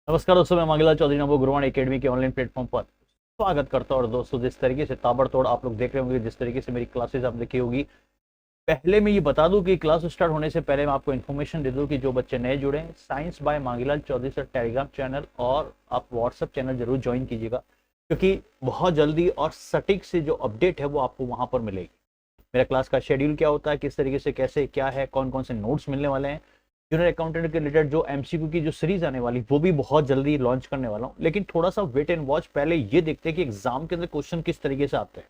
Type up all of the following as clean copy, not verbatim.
नमस्कार दोस्तों, मैं मंगला चौधरी नवो गुरुवाण एकेडमी के ऑनलाइन प्लेटफॉर्म पर स्वागत करता हूं। और दोस्तों, जिस तरीके से ताबड़तोड़ आप लोग देख रहे होंगे, जिस तरीके से मेरी क्लासेस आप देखी होगी, पहले मैं ये बता दूं कि क्लास स्टार्ट होने से पहले मैं आपको इन्फॉर्मेशन दे दूं कि जो बच्चे नए जुड़े हैं, science by Mangilal Chaudhary sir Telegram channel और आप व्हाट्सएप चैनल जरूर ज्वाइन कीजिएगा, क्योंकि बहुत जल्दी और सटीक से जो अपडेट है वो आपको वहां पर मिलेगी। मेरा क्लास का शेड्यूल क्या होता है, किस तरीके से, कैसे क्या है, कौन कौन से नोट्स मिलने वाले हैं, जूनियर अकाउंटेंट के रिलेटेड जो एमसीक्यू की जो सीरीज आने वाली वो भी बहुत जल्दी लॉन्च करने वाला हूं। लेकिन थोड़ा सा वेट एंड वॉच, पहले ये देखते हैं कि एग्जाम के अंदर क्वेश्चन किस तरीके से आते हैं।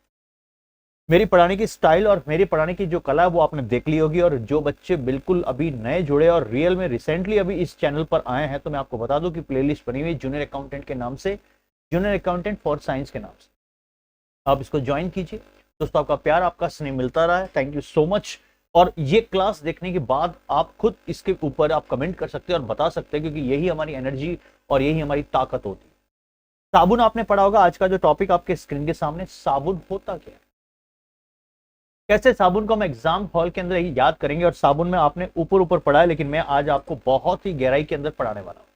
मेरी पढ़ाने की स्टाइल और मेरी पढ़ाने की जो कला है वो आपने देख ली होगी। और जो बच्चे बिल्कुल अभी नए जुड़े और रियल में रिसेंटली अभी इस चैनल पर आए हैं, तो मैं आपको बता दूं कि प्लेलिस्ट बनी हुई जूनियर अकाउंटेंट के नाम से, जूनियर अकाउंटेंट फॉर साइंस के नाम से। आप इसको ज्वाइन कीजिए दोस्तों। आपका प्यार, आपका स्नेह मिलता रहा है, थैंक यू सो मच। और ये क्लास देखने के बाद आप खुद इसके ऊपर आप कमेंट कर सकते हैं और बता सकते हैं, क्योंकि यही हमारी एनर्जी और यही हमारी ताकत होती है। साबुन आपने पढ़ा होगा। आज का जो टॉपिक आपके स्क्रीन के सामने, साबुन होता क्या है, कैसे साबुन को हम एग्जाम हॉल के अंदर ही याद करेंगे। और साबुन में आपने ऊपर ऊपर पढ़ा है, लेकिन मैं आज आपको बहुत ही गहराई के अंदर पढ़ाने वाला हूं।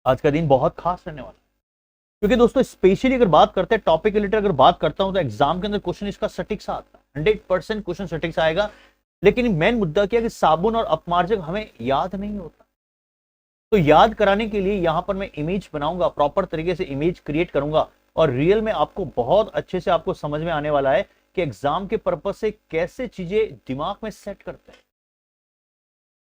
आज का दिन बहुत खास रहने वाला है, क्योंकि दोस्तों स्पेशली अगर बात करते हैं टॉपिक रिलेटेड, अगर बात करता हूं तो एग्जाम के अंदर क्वेश्चन इसका सटीक सा आता है, 100% क्वेश्चन सटीक सा आएगा। लेकिन मेन मुद्दा क्या है कि साबुन और अपमार्जक हमें याद नहीं होता। तो याद कराने के लिए यहां पर मैं इमेज बनाऊंगा, प्रॉपर तरीके से इमेज क्रिएट करूंगा, और रियल में आपको बहुत अच्छे से आपको समझ में आने वाला है कि एग्जाम के पर्पज से कैसे चीजें दिमाग में सेट करते हैं।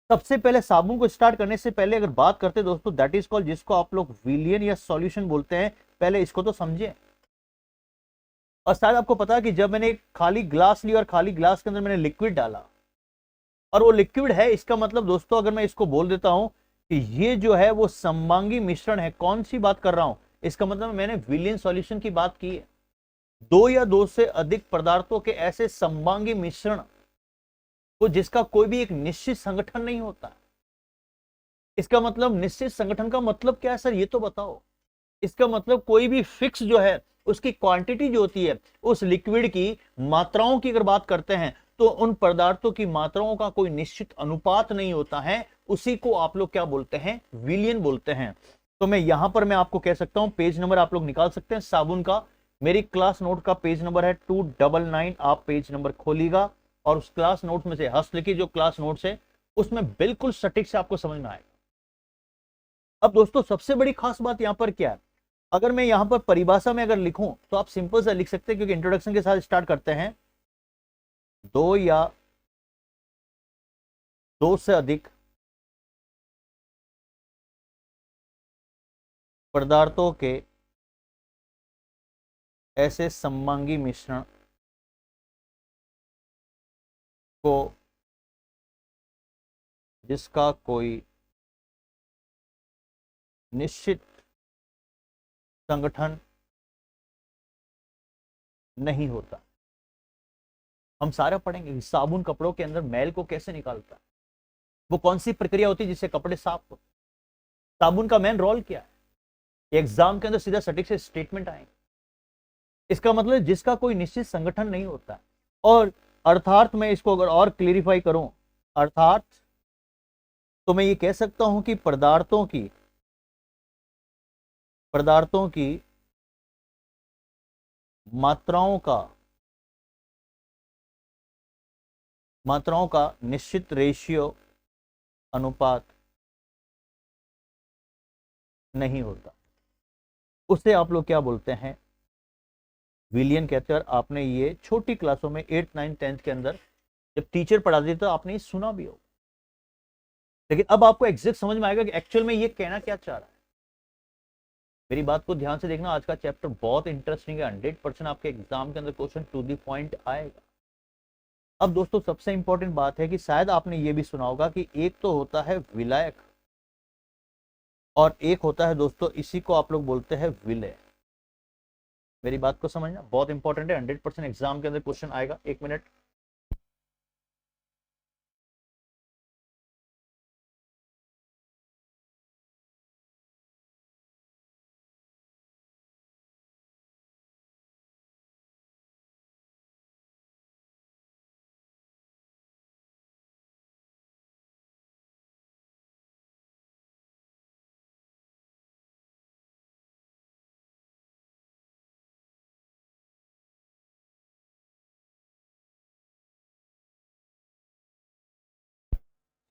सबसे पहले साबुन को स्टार्ट करने से पहले अगर बात करते हैं दोस्तों, दैट इज कॉल्ड, जिसको आप लोग विलियन या सॉल्यूशन बोलते हैं। पहले इसको तो समझे। और शायद आपको पता है कि जब मैंने खाली ग्लास ली और खाली ग्लास के अंदर मैंने लिक्विड डाला और वो लिक्विड है, इसका मतलब दोस्तों अगर मैं इसको बोल देता हूं कि ये जो है वो समबांगी मिश्रण है, कौन सी बात कर रहा हूं, इसका मतलब मैंने विलियन सॉल्यूशन की बात की है। दो या दो से अधिक पदार्थों के ऐसे समबांगी मिश्रण को जिसका कोई भी एक निश्चित संगठन नहीं होता। इसका मतलब निश्चित संगठन का मतलब क्या है सर, ये तो बताओ। इसका मतलब कोई भी फिक्स जो है उसकी क्वांटिटी जो होती है, उस लिक्विड की मात्राओं की अगर बात करते हैं, तो उन पदार्थों की मात्राओं का कोई निश्चित अनुपात नहीं होता है। उसी को आप लोग क्या बोलते हैं, विलियन बोलते हैं। तो मैं यहां पर मैं आपको कह सकता हूं, पेज नंबर आप लोग निकाल सकते हैं साबुन का। मेरी क्लास नोट का पेज नंबर है 299। आप पेज नंबर खोलिएगा और उस क्लास नोट में से हस्तलिखित जो क्लास नोट्स है उसमें बिल्कुल सटीक से आपको समझ में आएगा। अब दोस्तों सबसे बड़ी खास बात यहां पर क्या है, अगर मैं यहां पर परिभाषा में अगर लिखूं तो आप सिंपल सा लिख सकते हैं, क्योंकि इंट्रोडक्शन के साथ स्टार्ट करते हैं। दो या दो से अधिक पदार्थों के ऐसे समबांगी मिश्रण को जिसका कोई निश्चित संगठन नहीं होता। हम सारा पढ़ेंगे साबुन कपड़ों के अंदर मैल को कैसे निकालता है, वो कौन सी प्रक्रिया होती है जिससे कपड़े साफ हो, साबुन का मेन रोल क्या है। एग्जाम के अंदर सीधा सटीक से स्टेटमेंट आएंगे। इसका मतलब जिसका कोई निश्चित संगठन नहीं होता। और अर्थात मैं इसको अगर और क्लियरिफाई करूं, अर्थात तो मैं ये कह सकता हूं कि पदार्थों की मात्राओं का निश्चित रेशियो, अनुपात नहीं होता। उसे आप लोग क्या बोलते हैं, विलियन कहते हैं। और आपने ये छोटी क्लासों में 8th 9th 10th के अंदर जब टीचर पढ़ाते थे तो आपने ये सुना भी होगा। लेकिन अब आपको एग्जैक्ट समझ में आएगा कि एक्चुअल में ये कहना क्या चाह रहा है। मेरी बात को ध्यान से देखना, आज का चैप्टर बहुत इंटरेस्टिंग है। 100% आपके एग्जाम के अंदर क्वेश्चन टू द पॉइंट आएगा। अब दोस्तों सबसे इंपॉर्टेंट बात है कि शायद आपने ये भी सुना होगा कि एक तो होता है विलायक और एक होता है दोस्तों, इसी को आप लोग बोलते हैं विलय। मेरी बात को समझना बहुत इंपॉर्टेंट है, 100% एग्जाम के अंदर क्वेश्चन आएगा। एक मिनट।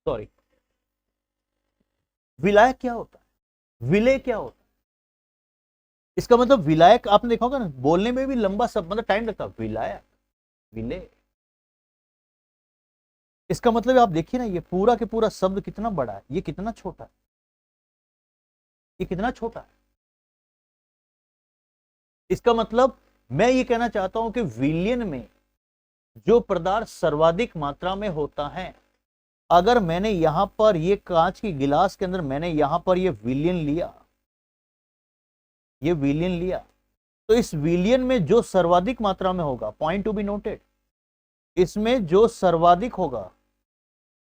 सॉरी, विलायक क्या होता है, विलय क्या होता है? इसका मतलब विलायक आपने देखा होगा ना, बोलने में भी लंबा सब मतलब टाइम लगता है, विलायक, विलय। इसका मतलब आप देखिए ना, ये पूरा के पूरा शब्द कितना बड़ा है, ये कितना छोटा है, ये कितना छोटा है। इसका मतलब मैं ये कहना चाहता हूं कि विलियन में जो पदार्थ सर्वाधिक मात्रा में होता है, अगर मैंने यहां पर ये कांच की गिलास के अंदर मैंने यहां पर ये विलियन लिया, ये विलियन लिया, तो इस विलियन में जो सर्वाधिक मात्रा में होगा, पॉइंट टू बी नोटेड, इसमें जो सर्वाधिक होगा,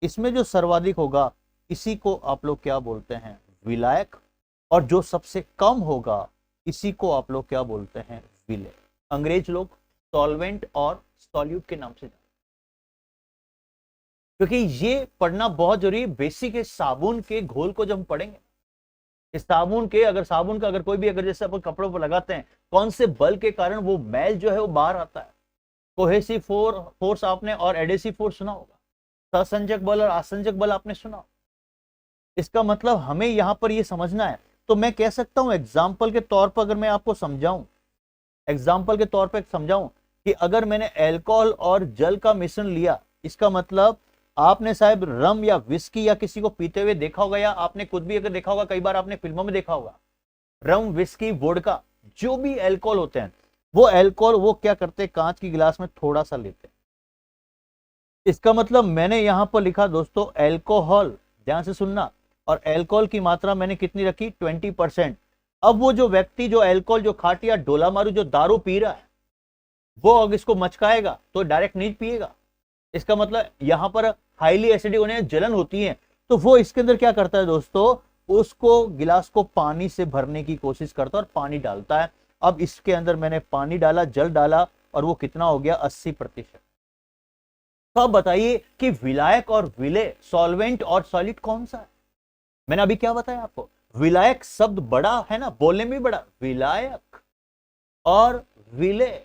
इसमें जो सर्वाधिक होगा, इसी को आप लोग क्या बोलते हैं, विलायक। और जो सबसे कम होगा, इसी को आप लोग क्या बोलते हैं, विलय। अंग्रेज लोग सॉल्वेंट और सॉल्यूट के नाम से जानते, क्योंकि ये पढ़ना बहुत जरूरी है। बेसिक है, साबुन के घोल को जब हम पढ़ेंगे, इस साबुन के, अगर साबुन का अगर कोई भी, अगर जैसे अपन कपड़ों पर लगाते हैं, कौन से बल के कारण वो मैल जो है वो बाहर आता है, कोहेसिव फोर्स आपने और एडेसिव फोर्स सुना होगा, सहसंजक बल और आसंजक बल आपने सुना। इसका मतलब हमें यहां पर ये समझना है। तो मैं कह सकता हूं एग्जाम्पल के तौर पर, अगर मैं आपको समझाऊं, एग्जाम्पल के तौर पर समझाऊं कि अगर मैंने अल्कोहल और जल का मिश्रण लिया, इसका मतलब आपने साहब रम या विस्की या किसी को पीते हुए देखा होगा, या आपने खुद भी अगर देखा होगा, कई बार आपने फिल्मों में देखा होगा, रम, विस्की, वोडका, जो भी अल्कोहल होते हैं, वो अल्कोहल वो क्या करते हैं, कांच की गिलास में थोड़ा सा लेते हैं। इसका मतलब मैंने यहां पर लिखा दोस्तों अल्कोहल, ध्यान से सुनना, और अल्कोहल की मात्रा मैंने कितनी रखी, 20%। अब वो जो व्यक्ति जो अल्कोहल, जो खाटिया डोला मारू, जो दारू पी रहा है, वो अगर इसको मचकाएगा तो डायरेक्ट नहीं पिएगा। इसका मतलब यहां पर हाईली एसिडिक होने, जलन होती है, तो वो इसके अंदर क्या करता है दोस्तों, उसको गिलास को पानी से भरने की कोशिश करता है और पानी डालता है। अब इसके अंदर मैंने पानी डाला, जल डाला, और वो कितना हो गया, 80%। तो अब बताइए कि विलायक और विलय, सॉल्वेंट और सॉलिड कौन सा है? मैंने अभी क्या बताया आपको, विलायक शब्द बड़ा है ना, बोलने में भी बड़ा, विलायक और विलय।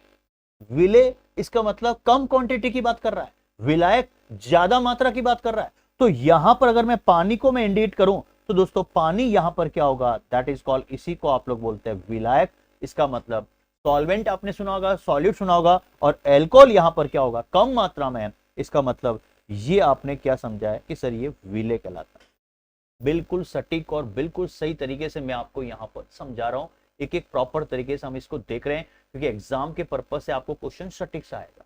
विलय इसका मतलब कम क्वांटिटी की बात कर रहा है, विलायक ज्यादा मात्रा की बात कर रहा है। तो यहां पर अगर मैं पानी को मैं इंडिकेट करूं, तो दोस्तों पानी यहां पर क्या होगा, दैट इज कॉल्ड, इसी को आप लोग बोलते हैं विलायक। इसका मतलब सॉल्वेंट आपने सुना होगा, सॉल्यूट सुना होगा, और अल्कोहल यहां पर क्या होगा, कम मात्रा में है। इसका मतलब ये आपने क्या समझा है कि सर ये विलय कहलाता है। बिल्कुल सटीक और बिल्कुल सही तरीके से मैं आपको यहां पर समझा रहा हूं, एक एक प्रॉपर तरीके से हम इसको देख रहे हैं, क्योंकि एग्जाम के पर्पज से आपको क्वेश्चन सटीक से आएगा।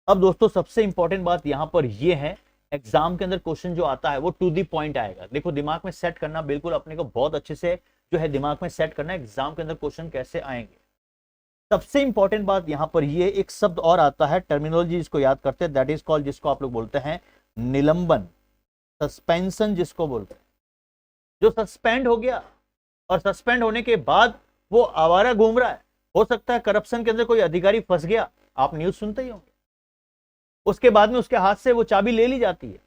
अब दोस्तों सबसे इंपॉर्टेंट बात यहां पर यह है, एग्जाम के अंदर क्वेश्चन जो आता है वो टू दी पॉइंट आएगा। देखो दिमाग में सेट करना, बिल्कुल अपने को बहुत अच्छे से जो है दिमाग में सेट करना, एग्जाम के अंदर क्वेश्चन कैसे आएंगे। सबसे इंपॉर्टेंट बात यहां पर ये, एक शब्द और आता है, टर्मिनोलॉजी इसको याद करते हैं, दैट इज कॉल्ड, जिसको आप लोग बोलते हैं निलंबन, सस्पेंशन जिसको बोलते हैं। जो सस्पेंड हो गया, और सस्पेंड होने के बाद वो आवारा घूम रहा है, हो सकता है करप्शन के अंदर कोई अधिकारी फंस गया, आप न्यूज सुनते ही होंगे, उसके बाद में उसके हाथ से वो चाबी ले ली जाती है,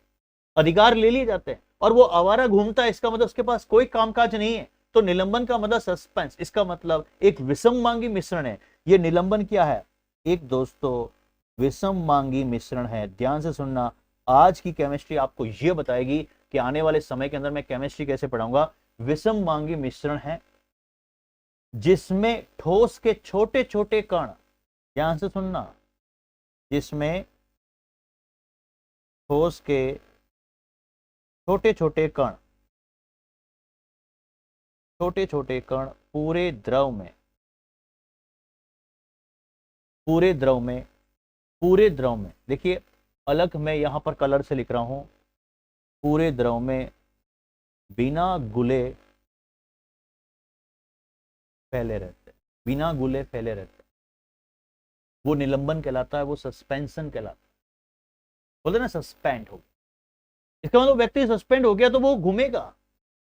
अधिकार ले लिए जाते हैं, और वो आवारा घूमता है, इसका मतलब उसके पास कोई कामकाज नहीं है। तो निलंबन का मतलब सस्पेंस, इसका मतलब एक विषम मांगी मिश्रण है। ये निलंबन क्या है, एक दोस्तों विषम मांगी मिश्रण है। ध्यान से सुनना, आज की केमिस्ट्री आपको यह बताएगी कि आने वाले समय के अंदर मैं केमिस्ट्री कैसे पढ़ाऊंगा। विषम मांगी मिश्रण है जिसमें ठोस के छोटे छोटे कण, ध्यान से सुनना, जिसमें ठोस के छोटे छोटे कण, छोटे छोटे कण पूरे द्रव में, पूरे द्रव में, पूरे द्रव में, देखिए अलग मैं यहां पर कलर से लिख रहा हूं, पूरे द्रव में बिना गुले फैले रहते, बिना गुले फैले रहते, वो निलंबन कहलाता है, वो सस्पेंशन कहलाता है। बोलते ना सस्पेंड हो, इसका मतलब व्यक्ति सस्पेंड हो गया तो वो घूमेगा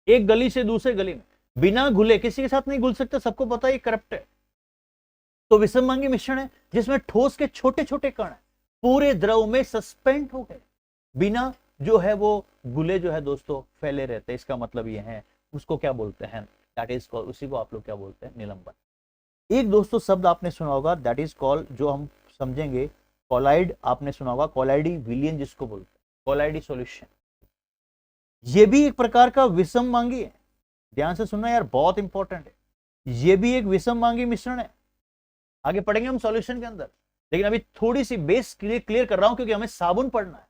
एक गली से दूसरे गली में बिना घुले, किसी के साथ नहीं घुल सकते, सबको पता है करप्ट है। तो विषममांगी मिश्रण है जिसमें ठोस के छोटे छोटे कण पूरे द्रव में सस्पेंड हो गए, बिना जो है वो गुले जो है दोस्तों फैले रहते। इसका मतलब ये है, उसको क्या बोलते हैं, दैट इज कॉल्ड, उसी को आप लोग क्या बोलते हैं, निलंबन। एक दोस्तों शब्द आपने सुना होगा, दैट इज कॉल्ड, जो हम समझेंगे, कोलाइड आपने सुना होगा, कोलाइडी विलियन जिसको बोलते हैं, कोलाइडी सॉल्यूशन, ये भी एक प्रकार का विषम मांगी है। ध्यान से सुनना यार, बहुत इंपॉर्टेंट है। ये भी एक विषम मांगी मिश्रण है। आगे पढ़ेंगे हम सॉल्यूशन के अंदर, लेकिन अभी थोड़ी सी बेस क्लियर कर रहा हूं क्योंकि हमें साबुन पढ़ना है।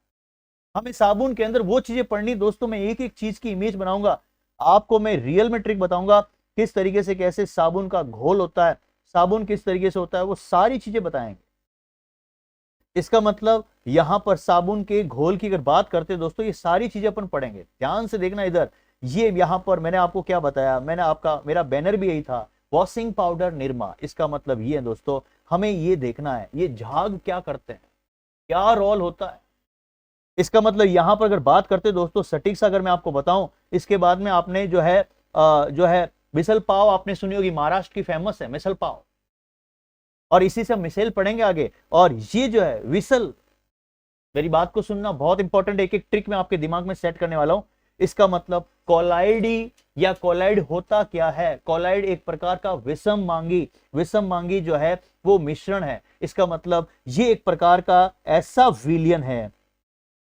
हमें साबुन के अंदर वो चीजें पढ़नी दोस्तों, मैं एक एक चीज की इमेज बनाऊंगा आपको, मैं रियल में ट्रिक बताऊंगा किस तरीके से, कैसे साबुन का घोल होता है, साबुन किस तरीके से होता है, वो सारी चीजें बताएंगे। इसका मतलब यहां पर साबुन के घोल की अगर बात करते हैं दोस्तों, ये सारी चीजें अपन पढ़ेंगे। ध्यान से देखना इधर, ये यहां पर मैंने आपको क्या बताया, मेरा बैनर भी यही था, वॉशिंग पाउडर निरमा। इसका मतलब ये है दोस्तों, हमें ये देखना है ये झाग क्या करते हैं, क्या रोल होता है। इसका मतलब यहां पर अगर बात करते दोस्तों सटीक से अगर मैं आपको बताऊं, इसके बाद में आपने जो है मिसल पाव आपने सुनी होगी, महाराष्ट्र की फेमस है मिसल पाव, और इसी से हम मिसेल पढ़ेंगे आगे। और ये जो है विसल, मेरी बात को सुनना बहुत इंपॉर्टेंट है, एक एक ट्रिक मैं आपके दिमाग में सेट करने वाला हूं। इसका मतलब कोलाइडी या कोलाइड होता क्या है, कोलाइड एक प्रकार का विषम मांगी जो है वो मिश्रण है। इसका मतलब ये एक प्रकार का ऐसा विलियन है,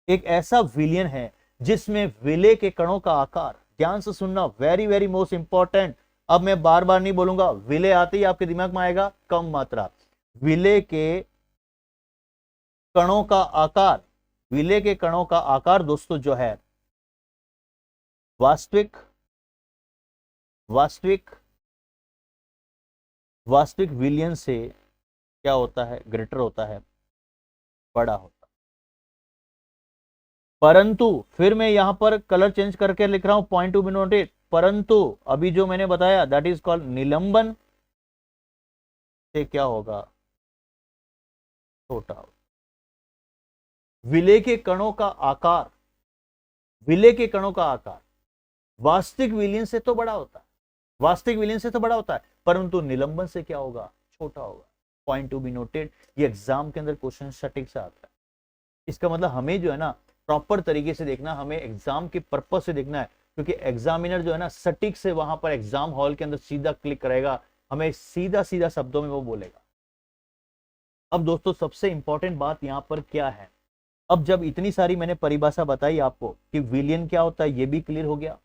एक ऐसा विलियन है जिसमें विलेय के कणों का आकार, ध्यान से सुनना, वेरी वेरी मोस्ट इंपॉर्टेंट। अब मैं बार बार नहीं बोलूंगा, विलेय आते ही आपके दिमाग में आएगा कम मात्रा। विलेय के कणों का आकार, विलेय के कणों का आकार दोस्तों जो है वास्तविक वास्तविक वास्तविक विलियन से क्या होता है, ग्रेटर होता है, बड़ा होता है। परंतु फिर मैं यहां पर कलर चेंज करके लिख रहा हूं, पॉइंट टू बी नोटेड, परंतु अभी जो मैंने बताया दैट इज कॉल्ड निलंबन से क्या होगा, छोटा होगा। विलेय के कणों का आकार, विलेय के कणों का आकार वास्तविक विलियन से तो बड़ा होता है, वास्तविक विलियन से तो बड़ा होता है, परंतु निलंबन से क्या होगा, छोटा होगा। पॉइंट टू बी नोटेड, ये एग्जाम के अंदर क्वेश्चन सटीक से आता है। इसका मतलब हमें जो है ना प्रॉपर तरीके से देखना, हमें एग्जाम के पर्पस से देखना है, क्योंकि एग्जामिनर जो है ना सटीक से वहां पर एग्जाम हॉल के अंदर सीधा क्लिक करेगा, हमें सीधा सीधा शब्दों में वो बोलेगा। अब दोस्तों सबसे इंपॉर्टेंट बात यहां पर क्या है, अब जब इतनी सारी मैंने परिभाषा बताई आपको कि विलियन क्या होता है, ये भी क्लियर हो गया।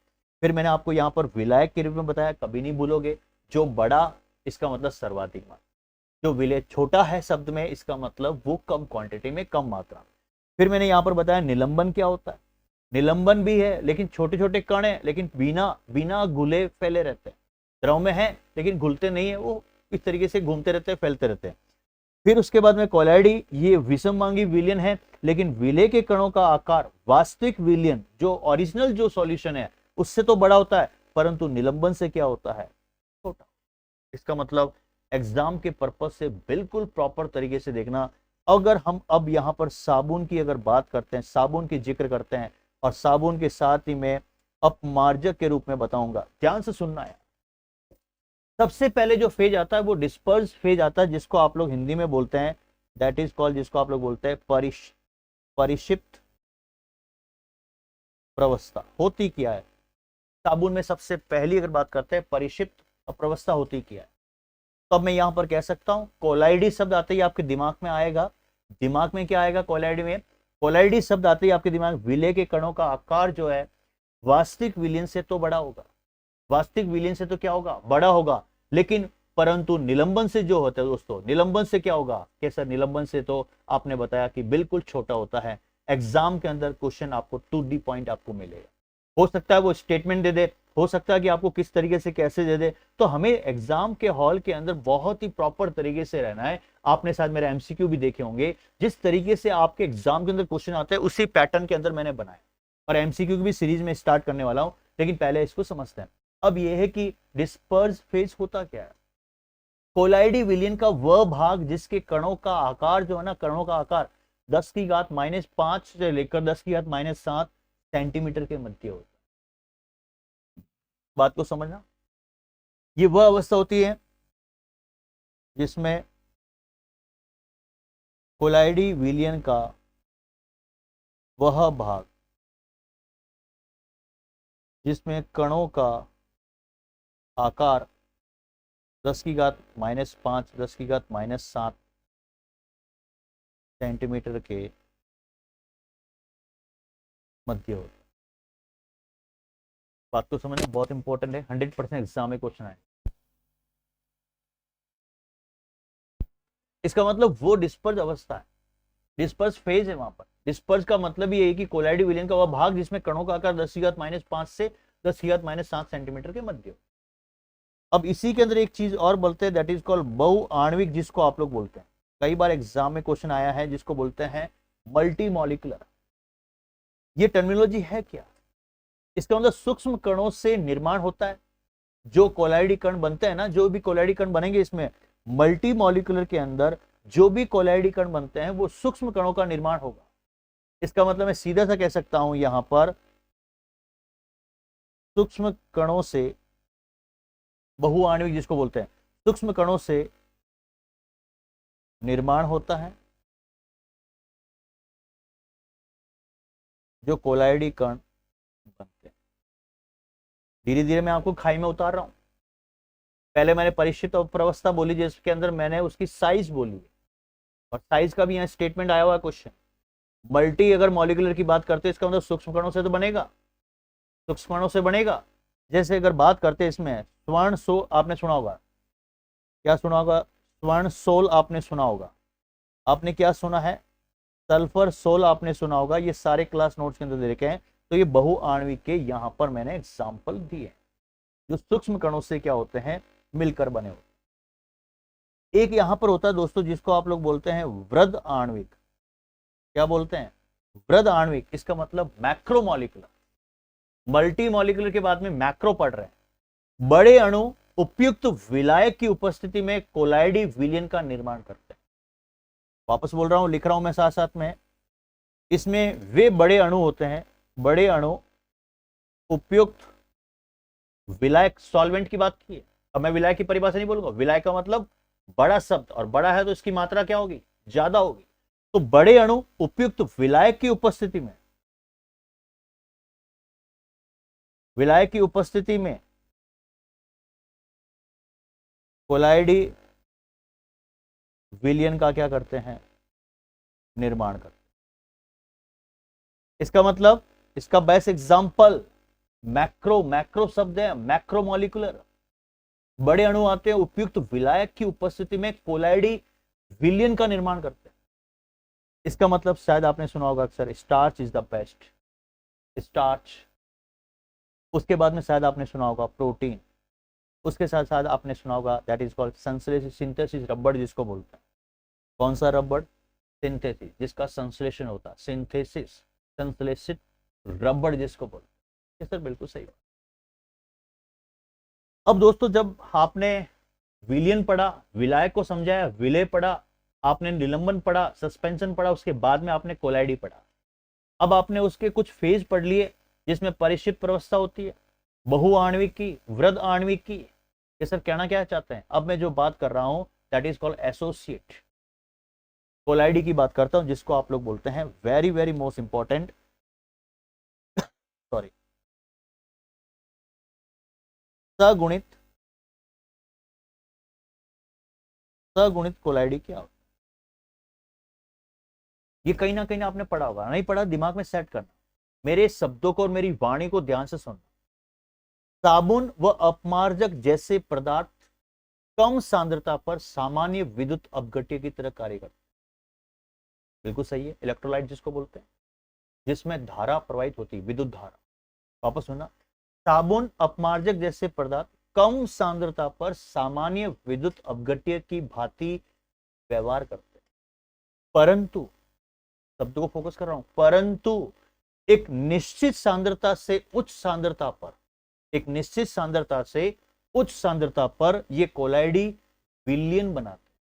फिर मैंने आपको यहाँ पर विलायक के रूप में बताया, कभी नहीं भूलोगे, जो बड़ा इसका मतलब सर्वाधिक मात्रा, जो विलेय छोटा है शब्द में इसका मतलब वो कम क्वांटिटी में, कम मात्रा। फिर मैंने यहाँ पर बताया निलंबन क्या होता है, निलंबन भी है लेकिन छोटे छोटे कण है, लेकिन बिना बिना घुले फैले रहते हैं, द्रव में है लेकिन घुलते नहीं है, वो इस तरीके से घूमते रहते हैं, फैलते रहते हैं। फिर उसके बाद में कोलाइडी, ये विषम मांगी विलियन है, लेकिन विलेय के कणों का आकार वास्तविक विलियन जो ओरिजिनल जो सॉल्यूशन है उससे तो बड़ा होता है, परंतु निलंबन से क्या होता है, छोटा। इसका मतलब एग्जाम के पर्पज से बिल्कुल प्रॉपर तरीके से देखना। अगर हम अब यहां पर साबुन की अगर बात करते हैं, साबुन की जिक्र करते हैं, और साबुन के साथ ही मैं अपमार्जक के रूप में बताऊंगा, ध्यान से सुनना है। सबसे पहले जो फेज आता है वो डिस्पर्स फेज आता है, जिसको आप लोग हिंदी में बोलते हैं, दैट इज कॉल्ड, जिसको आप लोग बोलते हैं परिक्षिप्त प्रवस्था। होती क्या है साबुन में, सबसे पहली अगर बात करते हैं परिक्षिप्त प्रवस्था होती क्या है, तो अब मैं यहां पर कह सकता हूं कोलाइडी शब्द आते ही आपके दिमाग में आएगा, दिमाग में क्या आएगा कोलाइडी में, कोलाइडी शब्द आते ही आपके दिमाग, विलेय के कणों का आकार जो है वास्तविक विलियन से तो बड़ा होगा, वास्तविक विलियन से तो क्या होगा, बड़ा होगा, लेकिन परंतु निलंबन से जो होता है दोस्तों, निलंबन से क्या होगा, कैसा, निलंबन से तो आपने बताया कि बिल्कुल छोटा होता है। एग्जाम के अंदर क्वेश्चन आपको 2D पॉइंट आपको मिलेगा, हो सकता है वो स्टेटमेंट दे दे, हो सकता है कि आपको किस तरीके से कैसे दे दे, तो हमें एग्जाम के हॉल के अंदर बहुत ही प्रॉपर तरीके से रहना है। आपने शायद मेरे एमसीक्यू भी देखे होंगे, जिस तरीके से आपके एग्जाम के अंदर क्वेश्चन आते हैं उसी पैटर्न के अंदर मैंने बनाया, और एमसीक्यू की भी सीरीज में स्टार्ट करने वाला हूं, लेकिन पहले इसको समझते हैं। अब यह है कि डिस्पर्स फेज होता क्या है, कोलाइडी विलियन का वह भाग जिसके कणों का आकार जो है ना, कणों का आकार 10 की घात -5 से लेकर 10 की घात -7 सेंटीमीटर के मध्य होता है। बात को समझना, ये वह अवस्था होती है जिसमें कोलाइडी विलियन का वह भाग जिसमें कणों का आकार 10 की घात -5, 10 की घात -7 सेंटीमीटर के मध्य होता है। बात को समझना बहुत इंपॉर्टेंट है, 100% एग्जाम में क्वेश्चन आए। इसका मतलब वो डिस्पर्स अवस्था है, डिस्पर्स फेज है वहां पर। डिस्पर्स का मतलब ये है कि कोलाइडी विलयन का वह भाग जिसमें कणों का आकार 10⁻⁻5 से 10⁻⁷ सेंटीमीटर के मध्य हो। अब इसी के अंदर एक चीज और बोलते हैं, दैट इज कॉल्ड बहुआण्विक, जिसको आप लोग बोलते हैं, कई बार एग्जाम में क्वेश्चन आया है, जिसको बोलते हैं मल्टी मॉलिक्यूलर। ये टर्मिनोलॉजी है क्या? इसका मतलब सूक्ष्म कणों से निर्माण होता है। जो कोलाइडी कण बनते हैं ना, जो भी कोलाइडी कण बनेंगे इसमें मल्टी मॉलिक्यूलर के अंदर, जो भी कोलाइडी कण बनते हैं वो सूक्ष्म कणों का निर्माण होगा। इसका मतलब मैं सीधा सा कह सकता हूं यहां पर सूक्ष्म कणों से, बहुआण्विक जिसको बोलते हैं, सूक्ष्म कणों से निर्माण होता है जो कोलाइडी कण बनते हैं। धीरे धीरे मैं आपको खाई में उतार रहा हूं। पहले मैंने परिचित अवस्था बोली, जिसके अंदर मैंने उसकी साइज बोली, और साइज का भी यहां स्टेटमेंट आया हुआ है क्वेश्चन। मल्टी अगर मॉलिक्यूलर की बात करते हैं, इसका मतलब सूक्ष्म कणों से तो बनेगा, सूक्ष्म कणों से बनेगा। जैसे अगर बात करते हैं इसमें स्वर्ण सो, आपने सुना होगा, क्या सुना होगा? स्वर्ण सोल आपने सुना होगा। आपने क्या सुना है? सल्फर सोल आपने सुना होगा। ये सारे क्लास नोट्स के अंदर दे रखे हैं। तो ये बहुआण्विक के यहां पर मैंने एग्जाम्पल दिए, जो सूक्ष्म कणों से क्या होते हैं, मिलकर बने होते। एक यहां पर होता है दोस्तों, जिसको आप लोग बोलते हैं वृद्ध आणविक। क्या बोलते हैं? वृद्ध आणविक। इसका मतलब मैक्रो मॉलिक्यूलर। मल्टी मॉलिक्यूलर के बाद में मैक्रो पढ़ रहे हैं। बड़े अणु उपयुक्त विलायक की उपस्थिति में कोलाइडी विलयन का निर्माण करते हैं। वापस बोल रहा हूं, लिख रहा हूं मैं साथ साथ में। इसमें वे बड़े अणु होते हैं, बड़े अणु उपयुक्त विलायक, सॉल्वेंट की बात की है। अब मैं विलायक की परिभाषा नहीं बोलूंगा। विलायक का मतलब बड़ा शब्द, और बड़ा है तो इसकी मात्रा क्या होगी? ज्यादा होगी। तो बड़े अणु उपयुक्त विलायक की उपस्थिति में, विलायक की उपस्थिति में कोलाइडी विलयन का क्या करते हैं? निर्माण करते हैं। इसका मतलब, इसका बेस्ट एग्जांपल मैक्रो, मैक्रो शब्द है, मैक्रो मॉलिक्यूलर। बड़े अणु आते हैं, उपयुक्त विलायक की उपस्थिति में कोलाइडी विलयन का निर्माण करते हैं। इसका मतलब शायद आपने सुना होगा अक्सर, starch is the best, starch. उसके बाद में शायद आपने सुना होगा प्रोटीन। उसके साथ साथ आपने सुना होगा दैट इज कॉल्ड सिंथेसिस रबड़, जिसको बोलते हैं। कौन सा रबड़? सिंथेसिस, जिसका संश्लेषण होता है। सिंथेसिस, संश्लेषित रबड़ जिसको बोलते हैं। सर बिल्कुल सही बात। अब दोस्तों, जब आपने विलयन पढ़ा, विलायक को समझाया, विलय पढ़ा, आपने निलंबन पढ़ा, सस्पेंशन पढ़ा, उसके बाद में आपने कोलाइडी पढ़ा। अब आपने उसके कुछ फेज पढ़ लिए, जिसमें परिक्षिप्त अवस्था होती है, बहुआण्विक की, वृद्ध आणविक की। ये सर कहना क्या चाहते हैं? अब मैं जो बात कर रहा हूं दैट इज कॉल्ड एसोसिएट। कोलाइडी की बात करता हूं, जिसको आप लोग बोलते हैं very very most important, sorry, सगुणित, सगुणित कोलाइडी क्या होता है? ये कहीं ना आपने पढ़ा होगा, नहीं पढ़ा दिमाग में सेट करना। मेरे शब्दों को और मेरी वाणी को ध्यान से सुनना। साबुन व अपमार्जक जैसे पदार्थ कम सांद्रता पर सामान्य विद्युत अपघट्य की तरह कार्य करते हैं। बिल्कुल सही है, इलेक्ट्रोलाइट जिसको बोलते हैं, जिसमें धारा प्रवाहित होती है, विद्युत धारा। वापस सुनना, साबुन अपमार्जक जैसे पदार्थ कम सांद्रता पर सामान्य विद्युत अपघट्य की भांति व्यवहार करते हैं, परंतु, शब्द को फोकस कर रहा हूं, परंतु एक निश्चित सांद्रता से उच्च सांद्रता पर, एक निश्चित सांद्रता से उच्च सांद्रता पर ये कोलाइडी विलयन बनाते हैं।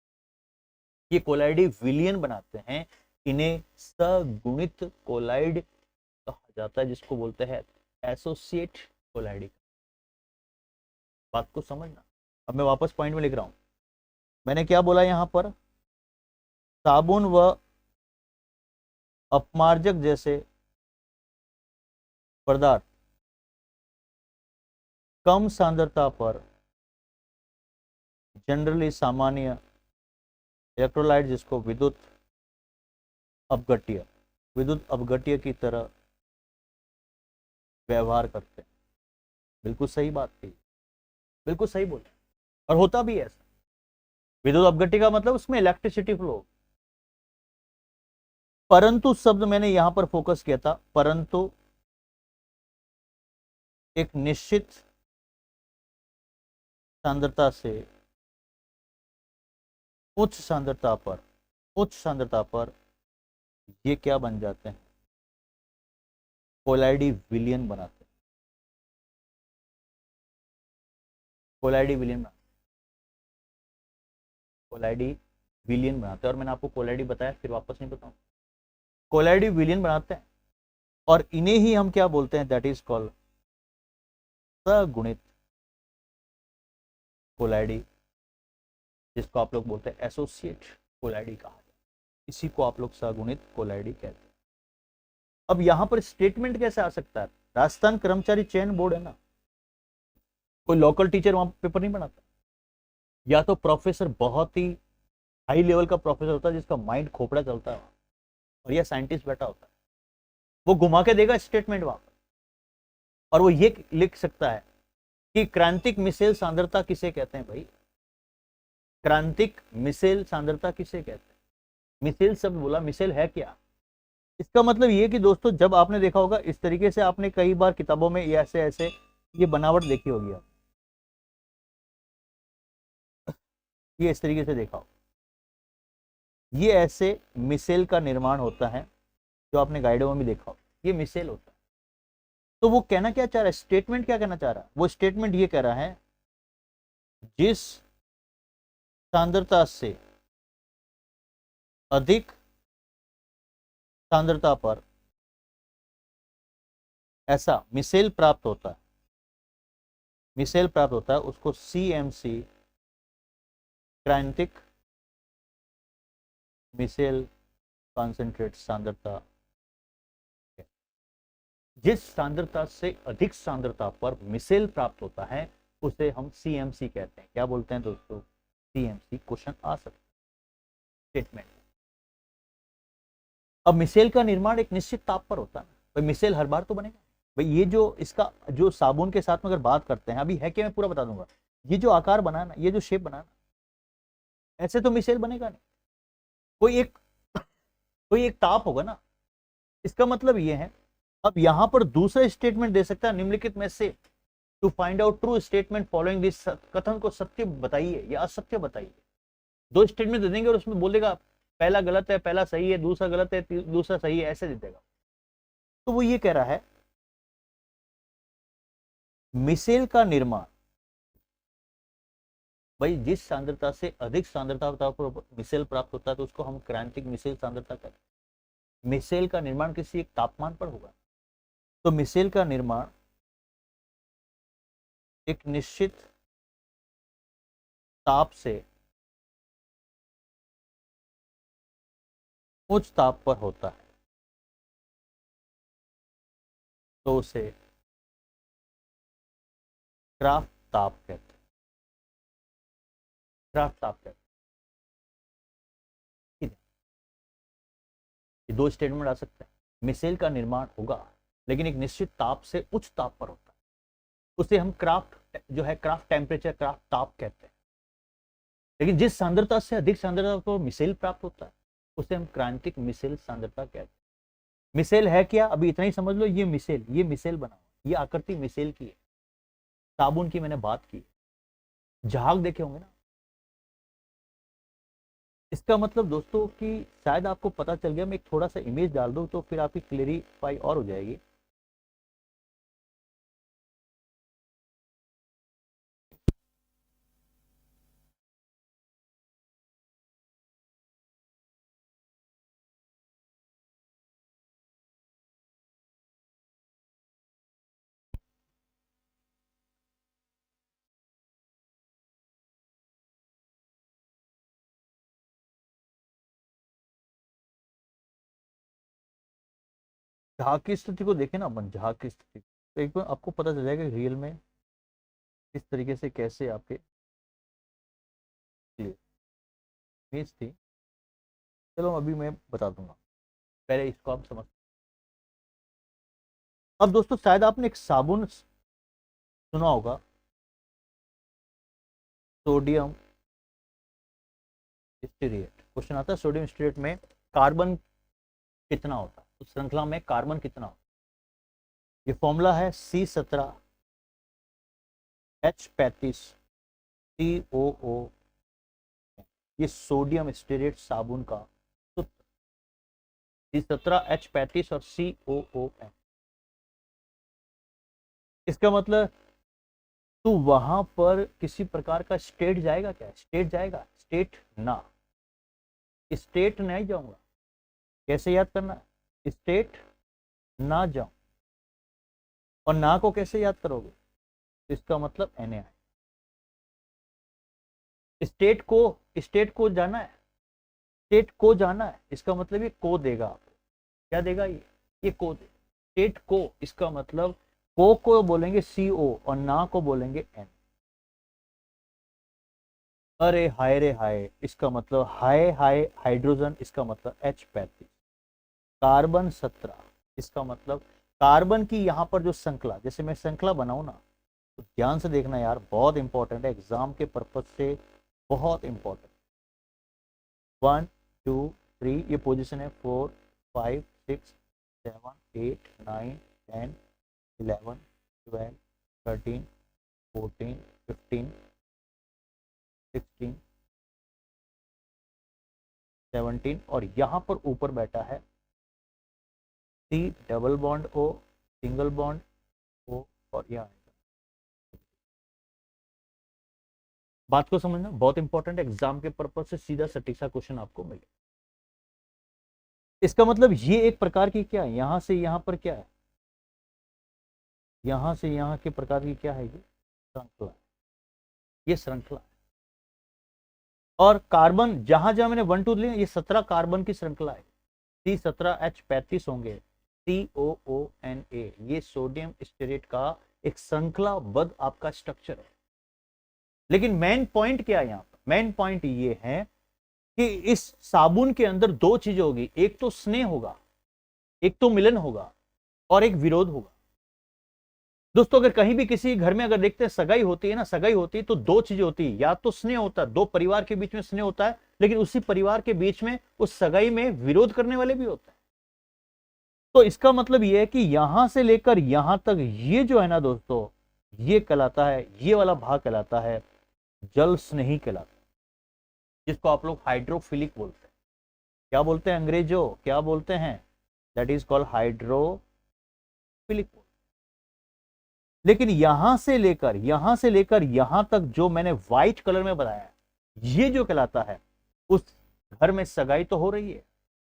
ये कोलाइडी विलयन बनाते हैं। इन्हें सगुणित कोलाइड कहा जाता है, जिसको बोलते हैं एसोसिएट कोलाइडी। बात को समझना। अब मैं वापस पॉइंट में लिख रहा हूं। मैंने क्या बोला यहां पर? साबुन व अपमार्जक जैसे पदार्थ कम सांद्रता पर, जनरली सामान्य इलेक्ट्रोलाइट जिसको विद्युत अपघट्य, विद्युत अपघट्य की तरह व्यवहार करते हैं। बिल्कुल सही बात कही, बिल्कुल सही बोले, और होता भी है ऐसा। विद्युत अपघट्य का मतलब उसमें इलेक्ट्रिसिटी फ्लो। परंतु शब्द मैंने यहां पर फोकस किया था, परंतु एक निश्चित सांद्रता से उच्च सांद्रता पर, उच्च सांद्रता पर ये क्या बन जाते हैं, कोलाइडी विलियन बनाते हैं, कोलाइडी विलियन बनाते हैं, कोलाइडी विलियन बनाते हैं। और मैंने आपको कोलाइडी बताया, फिर वापस नहीं बताऊं, कोलाइडी विलियन बनाते हैं, और इन्हें ही हम क्या बोलते हैं, दैट इज कॉल्ड सगुणित कोलाइडी, जिसको आप लोग बोलते हैं एसोसिएट कोलाइडी कहा जाता है। इसी को आप लोग सगुणित कोलाइडी कहते हैं। अब यहां पर स्टेटमेंट कैसे आ सकता है, राजस्थान कर्मचारी चयन बोर्ड है ना, कोई लोकल टीचर वहां पेपर नहीं बनाता, या तो प्रोफेसर बहुत ही हाई लेवल का प्रोफेसर होता है जिसका माइंड खोपड़ा चलता है, और यह साइंटिस्ट बैठा होता है, वो घुमा के देगा स्टेटमेंट वहां पर, और वो ये लिख सकता है कि क्रांतिक मिसेल सांद्रता किसे कहते हैं भाई, क्रांतिक मिसेल सांद्रता किसे कहते हैं। मिसेल शब्द बोला, मिसेल है क्या, इसका मतलब ये कि दोस्तों जब आपने देखा होगा इस तरीके से, आपने कई बार किताबों में ये ऐसे ऐसे ये बनावट देखी होगी, आप ये इस तरीके से देखा हो, ये ऐसे मिसेल का निर्माण होता है, जो आपने गाइडों में भी देखा हो, ये मिसेल होता है। तो वो कहना क्या चाह रहा है, स्टेटमेंट क्या कहना चाह रहा है, वो स्टेटमेंट ये कह रहा है जिस सांद्रता से अधिक सांद्रता पर ऐसा मिसेल प्राप्त होता है, मिसेल प्राप्त होता है, उसको सीएमसी क्रांतिक मिसेल कॉन्सेंट्रेट सांद्रता, जिस सांद्रता से अधिक सांद्रता पर मिसेल प्राप्त होता है उसे हम सीएमसी कहते हैं। क्या बोलते हैं दोस्तों, सीएमसी। क्वेश्चन आ सकता है स्टेटमेंट। अब मिसेल का निर्माण एक निश्चित ताप पर होता है, भाई मिसेल हर बार तो बनेगा भाई, ये जो इसका जो साबुन के साथ में अगर बात करते हैं, अभी है कि मैं पूरा बता दूंगा, ये जो आकार बनाना, ये जो शेप बनाना, ऐसे तो मिसेल बनेगा नहीं, कोई एक कोई एक ताप होगा ना, इसका मतलब ये है। अब यहां पर दूसरा स्टेटमेंट दे सकता है निम्नलिखित में से to find out true statement following this, कथन को सत्य बताइए या असत्य बताइए। दो स्टेटमेंट दे देंगे और उसमें बोल देगा पहला गलत है, पहला सही है, दूसरा गलत है, दूसरा सही है, ऐसे दे देगा। तो वो ये कह रहा है मिसेल का निर्माण, भाई जिस सांद्रता से अधिक सांद्रता पर मिसेल प्राप्त होता है तो उसको हम क्रांतिक मिसेल सांद्रता कहते हैं। मिसेल का निर्माण किसी एक तापमान पर होगा, तो मिसेल का निर्माण एक निश्चित ताप से उच्च ताप पर होता है, तो उसे क्राफ्ट ताप कहते हैं, क्राफ्ट ताप कहते हैं। ठीक है, ये दो स्टेटमेंट आ सकते हैं, मिसेल का निर्माण होगा लेकिन एक निश्चित ताप से उच्च ताप पर होता है, उसे हम क्राफ्ट जो है क्राफ्ट टेम्परेचर, क्राफ्ट ताप कहते हैं। लेकिन जिस सांद्रता से अधिक सांद्रता को मिसेल प्राप्त होता है उसे हम क्रांतिक मिसेल सांद्रता कहते हैं। मिसेल है क्या, अभी इतना ही समझ लो, ये मिसेल बना, ये आकृति मिसेल की है। साबुन की मैंने बात की, झाग देखे होंगे ना, इसका मतलब दोस्तों कि शायद आपको पता चल गया, मैं एक थोड़ा सा इमेज डाल दूं तो फिर आपकी क्लेरिफाई और हो जाएगी। झाग की स्थिति को देखें ना अपन, झाग की स्थिति तो एक बार आपको पता चल जाएगा रियल में किस तरीके से कैसे आपके इमेज थी। चलो अभी मैं बता दूंगा, पहले इसको आप समझ। अब दोस्तों शायद आपने एक साबुन सुना होगा, सोडियम स्टीरेट। क्वेश्चन आता है सोडियम स्टीरेट में कार्बन कितना होता है, उस श्रृंखला में कार्बन कितना होता है। ये फॉर्मूला है C17H35COO। ये सोडियम स्टीरेट साबुन का सूत्र, C17H35 और COON। इसका मतलब तो वहां पर किसी प्रकार का स्टेट जाएगा क्या, स्टेट जाएगा, स्टेट ना, स्टेट नहीं जाऊंगा। कैसे याद करना, स्टेट ना जाऊं, और ना को कैसे याद करोगे, इसका मतलब Na। स्टेट को जाना है, स्टेट को जाना है, इसका मतलब ये को देगा आपको। क्या देगा ये को देगा स्टेट को। इसका मतलब को बोलेंगे CO और ना को बोलेंगे N। अरे हाय रे हाय, इसका मतलब हाय हाय हाइड्रोजन, इसका मतलब H35। कार्बन 17, इसका मतलब कार्बन की यहां पर जो श्रृंखला, जैसे मैं श्रृंखला बनाऊं ना, तो ध्यान से देखना यार, बहुत इंपॉर्टेंट है एग्जाम के पर्पज से, बहुत इंपॉर्टेंट। 1 2 3 ये पोजीशन है, 4 5 6 7 8 9 10 11 12 13 14 15 16 17, और यहां पर ऊपर बैठा है C double bond O single bond O, और यह बात को समझना बहुत इंपॉर्टेंट है, एग्जाम के पर्पज से सीधा सटीक सा क्वेश्चन आपको मिले। इसका मतलब ये एक प्रकार की क्या है, यहां से यहां पर क्या है, यहां से यहां के प्रकार की क्या है, ये श्रृंखला, ये श्रृंखला। और कार्बन जहां जहां मैंने 1 2 लिया, ये 17 कार्बन की श्रृंखला है। C17H35 होंगे, COONA, ये सोडियम स्टीरेट का एक श्रृंखलाबद्ध आपका स्ट्रक्चर है। लेकिन मेन पॉइंट क्या है, यहां पर मेन पॉइंट ये है कि इस साबुन के अंदर दो चीजें होगी, एक तो स्नेह होगा, एक तो मिलन होगा, और एक विरोध होगा। दोस्तों अगर कहीं भी किसी घर में अगर देखते हैं सगाई होती है ना, सगाई होती है तो दो चीजें होती है, या तो स्नेह होता है, दो परिवार के बीच में स्नेह होता है, लेकिन उसी परिवार के बीच में उस सगाई में विरोध करने वाले भी होते हैं। तो इसका मतलब यह है कि यहां से लेकर यहां तक ये जो है ना दोस्तों, ये कहलाता है, ये वाला भाग कहलाता है जल स्नेही कहलाता है, जिसको आप लोग हाइड्रोफिलिक बोलते हैं। क्या बोलते हैं अंग्रेजों, क्या बोलते हैं, दैट इज कॉल्ड हाइड्रोफिलिक। लेकिन यहां से लेकर यहां तक जो मैंने व्हाइट कलर में बताया, ये जो कहलाता है, उस घर में सगाई तो हो रही है,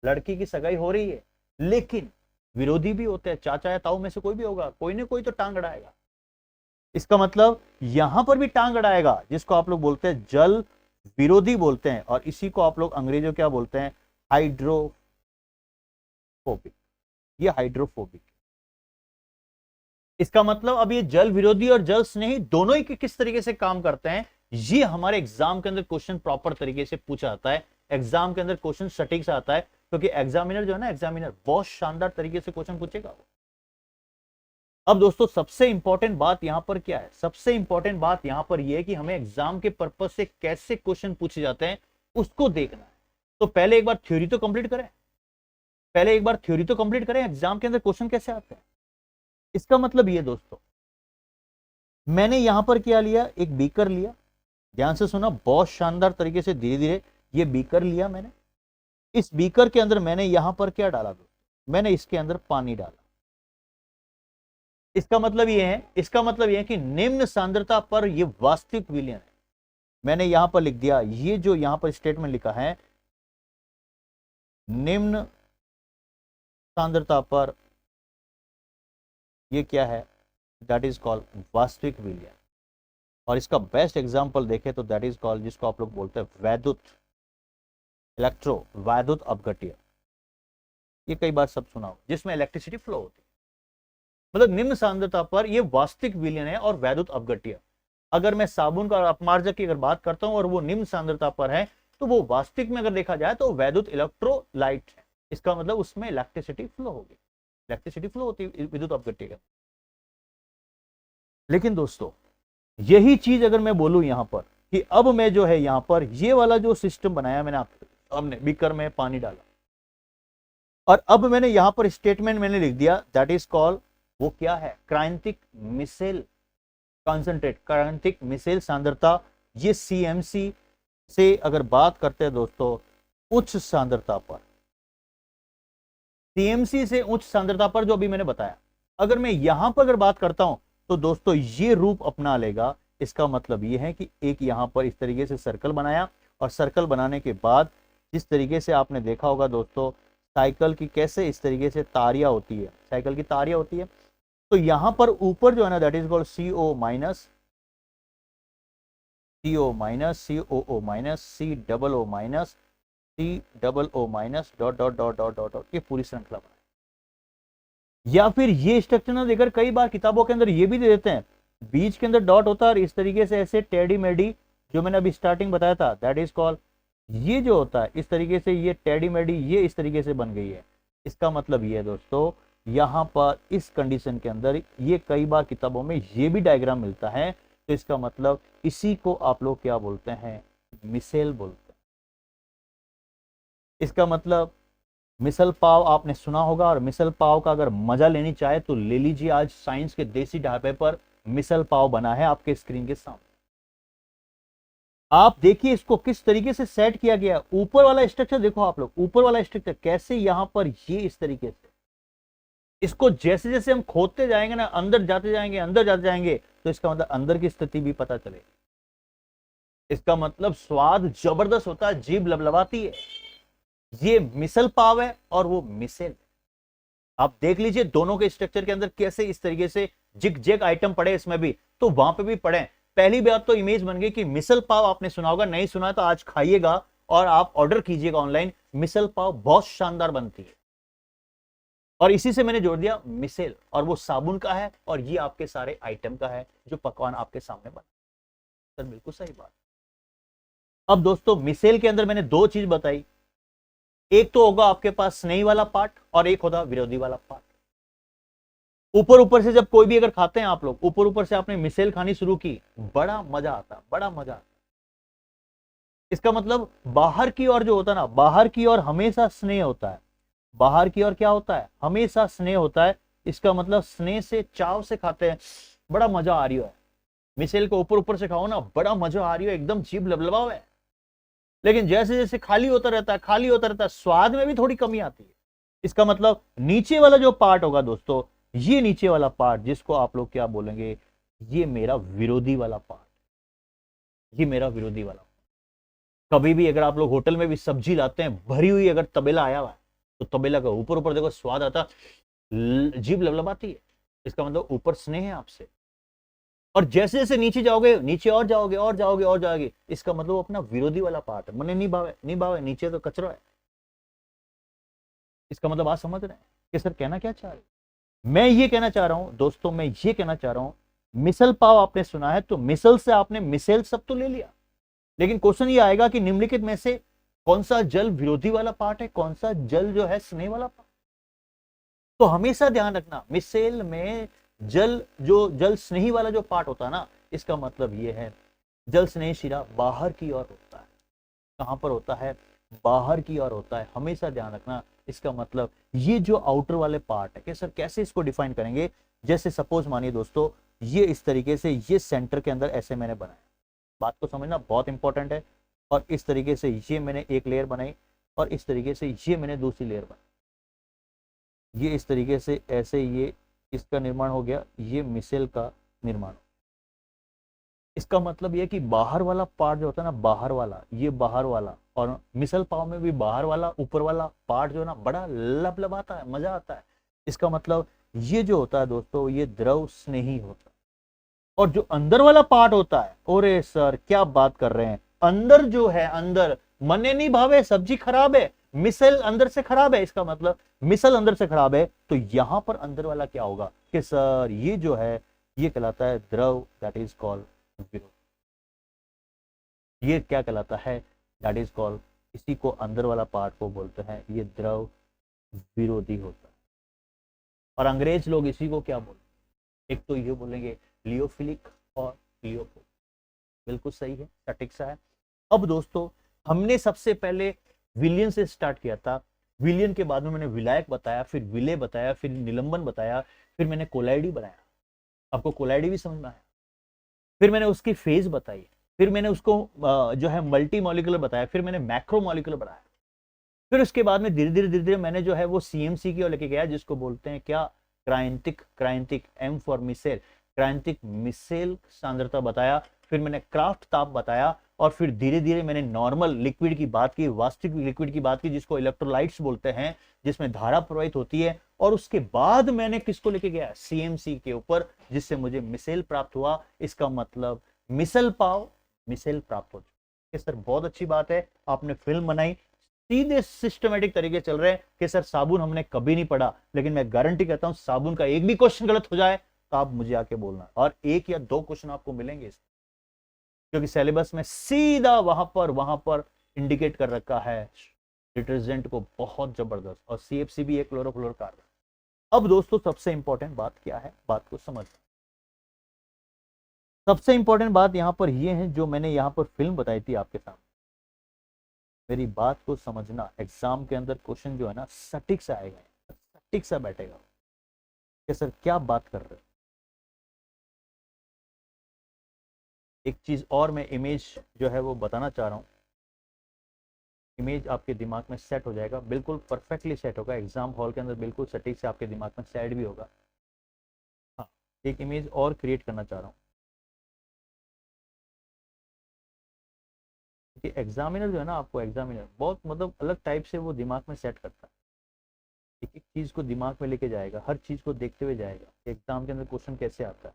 लड़की की सगाई हो रही है, लेकिन विरोधी भी होते हैं, चाचा या ताऊ में से कोई भी होगा, कोई ना कोई तो टांग अड़ाएगा। इसका मतलब यहां पर भी टांग अड़ाएगा, जिसको आप लोग बोलते हैं जल विरोधी बोलते हैं, और इसी को आप लोग अंग्रेजों क्या बोलते हैं, हाइड्रोफोबिक। ये हाइड्रोफोबिक। इसका मतलब अब ये जल विरोधी और जल स्नेही दोनों ही किस तरीके से काम करते हैं, ये हमारे एग्जाम के अंदर क्वेश्चन प्रॉपर तरीके से पूछा जाता है, एग्जाम के अंदर क्वेश्चन सटीक से आता है, क्योंकि एग्जामिनर जो है ना, एग्जामिनर बहुत शानदार तरीके से क्वेश्चन पूछेगा। अब दोस्तों सबसे इंपॉर्टेंट बात यहां पर क्या है, सबसे इंपॉर्टेंट बात यहां पर यह है कि हमें एग्जाम के पर्पज से कैसे क्वेश्चन पूछे जाते हैं उसको देखना है। तो पहले एक बार थ्योरी तो कंप्लीट करें, एग्जाम के अंदर क्वेश्चन कैसे आते हैं। इसका मतलब ये दोस्तों, मैंने यहां पर क्या लिया, एक बीकर लिया, ध्यान से सुना, बहुत शानदार तरीके से धीरे धीरे ये बीकर लिया मैंने। इस बीकर के अंदर मैंने यहां पर क्या डाला दोस्तों, मैंने इसके अंदर पानी डाला। इसका मतलब यह है कि निम्न सांद्रता पर यह वास्तविक विलयन है। मैंने यहां पर लिख दिया, ये जो यहां पर स्टेटमेंट लिखा है, निम्न सांद्रता पर ये क्या है, दैट इज कॉल्ड वास्तविक विलयन। और इसका बेस्ट एग्जांपल देखें तो दैट इज कॉल्ड, जिसको आप लोग बोलते हैं वैद्युत वैद्युत अपघट्य। ये कई बार सब सुना हो, जिसमें इलेक्ट्रिसिटी फ्लो होती है। मतलब निम्न सांद्रता पर यह वास्तविक विलयन है और वैद्युत अपघट्य। अगर मैं साबुन का अपमार्जक की अगर बात करता हूं और वो निम्न सांद्रता पर है, तो वो वास्तविक में अगर देखा जाए तो वैद्युत इलेक्ट्रोलाइट है। इसका मतलब उसमें इलेक्ट्रिसिटी फ्लो होगी। इलेक्ट्रिसिटी फ्लो होती है विद्युत अपघट्य के। लेकिन दोस्तों यही चीज अगर मैं बोलूं यहां पर कि अब मैं जो है यहां पर ये वाला जो सिस्टम बनाया मैंने आपके सामने, बीकर में पानी डाला और अब मैंने यहां पर स्टेटमेंट मैंने लिख दिया, दैट इज कॉल्ड, वो क्या है, क्रांतिक मिसेल कॉन्सेंट्रेट, क्रांतिक मिसेल सांद्रता। ये सीएमसी से अगर बात करते हैं दोस्तों उच्च सांद्रता पर, सीएमसी से उच्च सांद्रता पर जो अभी मैंने बताया, अगर मैं यहां पर अगर बात करता हूं तो दोस्तों ये रूप अपना लेगा। इसका मतलब ये है कि एक यहां पर इस तरीके से सर्कल बनाया और सर्कल बनाने के बाद जिस तरीके से आपने देखा होगा दोस्तों साइकिल की कैसे इस तरीके से तारियां होती है, साइकिल की तारियां होती है, तो यहां पर ऊपर जो है ना that is called CO minus, CO minus, COO minus, COO minus, COO minus, dot dot dot dot dot dot, ये पूरी श्रृंखला बनाए। या फिर ये स्ट्रक्चर ना देकर कई बार किताबों के अंदर ये भी दे देते हैं, बीच के अंदर डॉट होता है और इस तरीके से ऐसे टेडी मेडी, जो मैंने अभी स्टार्टिंग बताया था, दैट इज कॉल्ड, ये जो होता है इस तरीके से, ये टेडी मेडी ये इस तरीके से बन गई है। इसका मतलब ये है दोस्तों यहां पर इस कंडीशन के अंदर ये कई बार किताबों में ये भी डायग्राम मिलता है, तो इसका मतलब इसी को आप लोग क्या बोलते हैं, मिसेल बोलते हैं। इसका मतलब मिसल पाव आपने सुना होगा, और मिसल पाव का अगर मजा लेनी चाहे तो ले लीजिए, आज साइंस के देसी ढाबे पर मिसल पाव बना है आपके स्क्रीन के सामने। आप देखिए इसको किस तरीके से सेट किया गया, ऊपर वाला स्ट्रक्चर देखो आप लोग, ऊपर वाला स्ट्रक्चर कैसे यहां पर ये इस तरीके से, इसको जैसे जैसे हम खोदते जाएंगे ना, अंदर जाते जाएंगे, अंदर जाते जाएंगे, तो इसका मतलब अंदर की स्थिति भी पता चलेगी। इसका मतलब स्वाद जबरदस्त होता है, जीभ लबलबाती है। ये मिसल पाव है और वो मिसेल। आप देख लीजिए दोनों के स्ट्रक्चर के अंदर कैसे इस तरीके से जिग जैग आइटम पड़े, इसमें भी तो वहां पे भी पड़े। पहली बात तो इमेज बन गई कि मिसल पाव आपने सुना होगा, नहीं सुना तो आज खाइएगा और आप ऑर्डर कीजिएगा ऑनलाइन, मिसल पाव बहुत शानदार बनती है। और इसी से मैंने जोड़ दिया मिसेल, और वो साबुन का है और ये आपके सारे आइटम का है जो पकवान आपके सामने बना। सर बिल्कुल सही बात। अब दोस्तों मिसेल के अंदर मैंने दो चीज बताई, एक तो होगा आपके पास स्नेही वाला पार्ट और एक होगा विरोधी वाला पार्ट। ऊपर ऊपर से जब कोई भी अगर खाते हैं आप लोग, ऊपर ऊपर से आपने मिसेल खानी शुरू की, बड़ा मजा आता, बड़ा मजा आता। इसका मतलब बाहर की ओर जो होता है ना, बाहर की ओर हमेशा स्नेह होता है, बाहर की ओर क्या होता है, हमेशा स्नेह होता है। इसका मतलब स्नेह से चाव से खाते हैं, बड़ा मजा आ रही है। मिसेल को ऊपर ऊपर से खाओ ना, बड़ा मजा आ रही है, एकदम जीभ लबलबाव है। लेकिन जैसे जैसे खाली होता रहता है, खाली होता रहता है, स्वाद में भी थोड़ी कमी आती है। इसका मतलब नीचे वाला जो पार्ट होगा दोस्तों, ये नीचे वाला पार्ट जिसको आप लोग क्या बोलेंगे, ये मेरा विरोधी वाला पार्ट, ये मेरा विरोधी वाला। कभी भी अगर आप लोग होटल में भी सब्जी लाते हैं भरी हुई, अगर तबेला आया हुआ है तो तबेला का ऊपर ऊपर देखो स्वाद आता, जीभ लबलबाती है। इसका मतलब ऊपर स्नेह है आपसे, और जैसे जैसे नीचे जाओगे, नीचे और जाओगे और जाओगे और जाओगे, इसका मतलब अपना विरोधी वाला पार्ट है, मने नहीं भावे, नहीं भावे, नीचे तो कचरा है। इसका मतलब आप समझ रहे हैं कि सर कहना क्या चाह रहे हैं? मैं ये कहना चाह रहा हूं दोस्तों, मैं ये कहना चाह रहा हूं, मिसल पाव आपने सुना है तो मिसल से आपने मिसेल सब तो ले लिया, लेकिन क्वेश्चन ये आएगा कि निम्नलिखित में से कौन सा जल विरोधी वाला पार्ट है, कौन सा जल जो है स्नेह वाला पार्ट। तो हमेशा ध्यान रखना मिसेल में जल, जो जल स्नेही वाला जो पार्ट होता है ना, इसका मतलब ये है जल स्नेह शिरा बाहर की ओर होता है। कहां पर होता है, बाहर की ओर होता है, हमेशा ध्यान रखना। इसका मतलब ये जो आउटर वाले पार्ट है, कि सर कैसे इसको डिफाइन करेंगे, जैसे सपोज मानिए दोस्तों ये इस तरीके से, ये सेंटर के अंदर ऐसे मैंने बनाया, बात को समझना बहुत इंपॉर्टेंट है। और इस तरीके से ये मैंने एक लेयर बनाई और इस तरीके से ये मैंने दूसरी लेयर बनाई, ये इस तरीके से ऐसे ये इसका निर्माण हो गया, ये मिसेल का निर्माण। इसका मतलब यह कि बाहर वाला पार्ट जो होता है ना, बाहर वाला, ये बाहर वाला, और मिसल पाव में भी बाहर वाला ऊपर वाला पार्ट जो है ना, बड़ा लबलबाता है, मजा आता है। इसका मतलब ये जो होता है दोस्तों, ये द्रव स्नेही होता है। और जो अंदर वाला पार्ट होता है, ओरे सर क्या बात कर रहे हैं, अंदर जो है, अंदर मने नहीं भावे, सब्जी खराब है, मिसल अंदर से खराब है। इसका मतलब मिसल अंदर से खराब है, तो यहां पर अंदर वाला क्या होगा कि सर ये जो है ये कहलाता है द्रव, दैट इज कॉल्ड विरोधी। ये क्या कहलाता है, दैट इज कॉल्ड, इसी को अंदर वाला पार्ट को बोलते हैं ये द्रव विरोधी होता है। और अंग्रेज लोग इसी को क्या बोलते, एक तो ये बोलेंगे लियोफिलिक और लियोफिलिक। बिल्कुल सही है, सटीक सा है। अब दोस्तों हमने सबसे पहले विलियन से स्टार्ट किया था, विलियन के बाद में मैंने विलायक बताया, फिर विले बताया, फिर निलंबन बताया, फिर मैंने कोलाइडी बनाया, आपको कोलाइडी भी समझ में आया, फिर मैंने उसकी फेज बताई, फिर मैंने उसको जो है मल्टी मॉलिक्यूलर बताया, फिर मैंने मैक्रो मॉलिक्यूलर बनाया, फिर उसके बाद में धीरे धीरे मैंने जो है वो सीएमसी की ओर लेके गया, जिसको बोलते हैं क्या, क्रायंतिक एम फॉर मिसेल, क्रायंतिक मिसेल सांद्रता बताया, फिर मैंने क्राफ्ट ताप बताया, और फिर धीरे धीरे मैंने नॉर्मल लिक्विड की बात की, वास्तविक लिक्विड की बात की, जिसको इलेक्ट्रोलाइट्स बोलते हैं, जिसमें धारा प्रवाहित होती है, और उसके बाद मैंने किसको लेके गया, सीएमसी के ऊपर, जिससे मुझे मिसेल प्राप्त हुआ। इसका मतलब मिसल पाव, मिसेल प्राप्त हो चुका। सर बहुत अच्छी बात है, आपने फिल्म बनाई, सीधे सिस्टमेटिक तरीके चल रहे हैं कि सर साबुन हमने कभी नहीं पढ़ा, लेकिन मैं गारंटी करता हूं साबुन का एक भी क्वेश्चन गलत हो जाए तो आप मुझे आके बोलना, और 1 या 2 क्वेश्चन आपको मिलेंगे इस, क्योंकि सिलेबस में सीधा वहां पर इंडिकेट कर रखा है डिटर्जेंट को, बहुत जबरदस्त, और सीएफसी भी एक क्लोरोफ्लोरोकार्बन। अब दोस्तों सबसे इंपॉर्टेंट बात क्या है, बात को समझ, सबसे इंपॉर्टेंट बात यहां पर यह है, जो मैंने यहां पर फिल्म बताई थी आपके सामने, मेरी बात को समझना, एग्जाम के अंदर क्वेश्चन जो है ना सटीक सा आएगा, सटीक सा बैठेगा कि सर क्या बात कर रहे हो। एक चीज और मैं इमेज जो है वो बताना चाह रहा हूं, इमेज आपके दिमाग में सेट हो जाएगा, बिल्कुल परफेक्टली सेट होगा, एग्जाम हॉल के अंदर बिल्कुल सटीक से आपके दिमाग में सेट भी होगा। हाँ, एक इमेज और क्रिएट करना चाह रहा हूँ, कि एग्जामिनर जो है ना, आपको एग्जामिनर बहुत मतलब अलग टाइप से वो दिमाग में सेट करता है, एक एक चीज को दिमाग में लेके जाएगा, हर चीज को देखते हुए जाएगा, एग्जाम के अंदर क्वेश्चन कैसे आता है।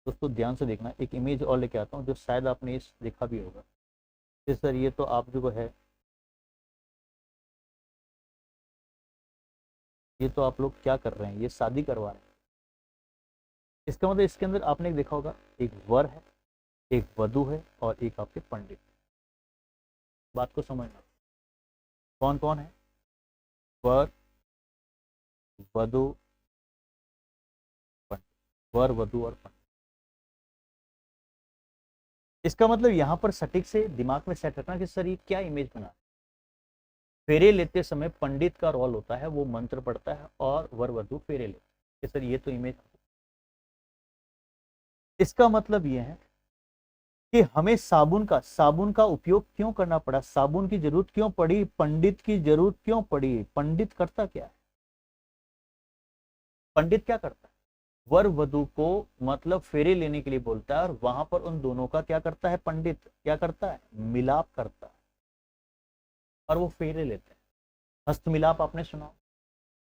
दोस्तों ध्यान से देखना, एक इमेज और लेके आता हूँ जो शायद आपने इस देखा भी होगा। जैसे सर ये तो आप जो है, ये तो आप लोग क्या कर रहे हैं, ये शादी करवा रहे हैं, इसका मतलब इसके अंदर आपने देखा होगा, एक वर है, एक वधु है, और एक आपके पंडित। बात को समझना, कौन कौन है, वर, वधु, पंडित, वर वधु और पंडित। इसका मतलब यहां पर सटीक से दिमाग में सेट रखना कि सर ये क्या इमेज बना, फेरे लेते समय पंडित का रोल होता है, वो मंत्र पढ़ता है और वर वधु फेरे लेते, सर ये तो इमेज। इसका मतलब ये है कि हमें साबुन का उपयोग क्यों करना पड़ा, साबुन की जरूरत क्यों पड़ी, पंडित की जरूरत क्यों पड़ी, पंडित करता क्या है, पंडित क्या करता है, वर वधु को मतलब फेरे लेने के लिए बोलता है, और वहां पर उन दोनों का क्या करता है, पंडित क्या करता है, मिलाप करता है, और वो फेरे लेते हैं। हस्त मिलाप आपने सुना,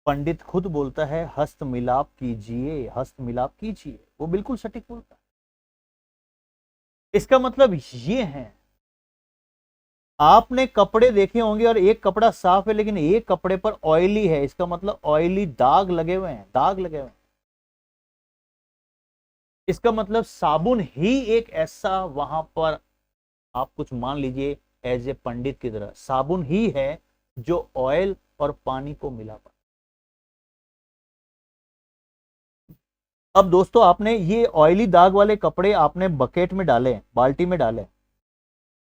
पंडित खुद बोलता है हस्त मिलाप कीजिए, हस्त मिलाप कीजिए, वो बिल्कुल सटीक बोलता है। इसका मतलब ये है, आपने कपड़े देखे होंगे और एक कपड़ा साफ है लेकिन एक कपड़े पर ऑयली है, इसका मतलब ऑयली दाग लगे हुए हैं, दाग लगे हुए हैं। इसका मतलब साबुन ही एक ऐसा, वहां पर आप कुछ मान लीजिए एज ए पंडित की तरह, साबुन ही है जो ऑयल और पानी को मिला पाए। अब दोस्तों आपने ये ऑयली दाग वाले कपड़े आपने बकेट में डाले, बाल्टी में डाले,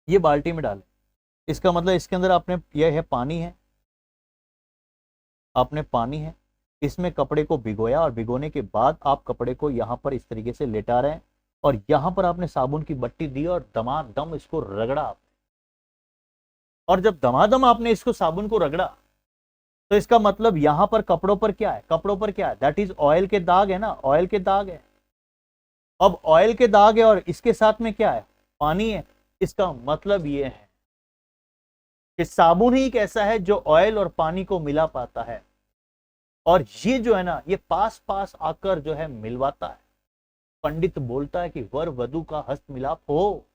ये बाल्टी में डाले, इसका मतलब इसके अंदर आपने, यह है पानी है, आपने पानी है, इसमें कपड़े को भिगोया, और भिगोने के बाद आप कपड़े को यहां पर इस तरीके से लेटा रहे हैं, और यहां पर आपने साबुन की बट्टी दी और दमादम इसको रगड़ा, और जब दमादम आपने इसको साबुन को रगड़ा, तो इसका मतलब यहां पर कपड़ों पर क्या है, कपड़ों पर क्या है, दैट इज ऑयल के दाग है ना, ऑयल के दाग है। अब ऑयल के दाग है और इसके साथ में क्या है, पानी है, इसका मतलब ये है कि साबुन ही एक ऐसा है जो ऑयल और पानी को मिला पाता है, और ये जो है ना, ये पास पास आकर जो है मिलवाता है। पंडित बोलता है कि वर वधु का हस्त मिलाप हो,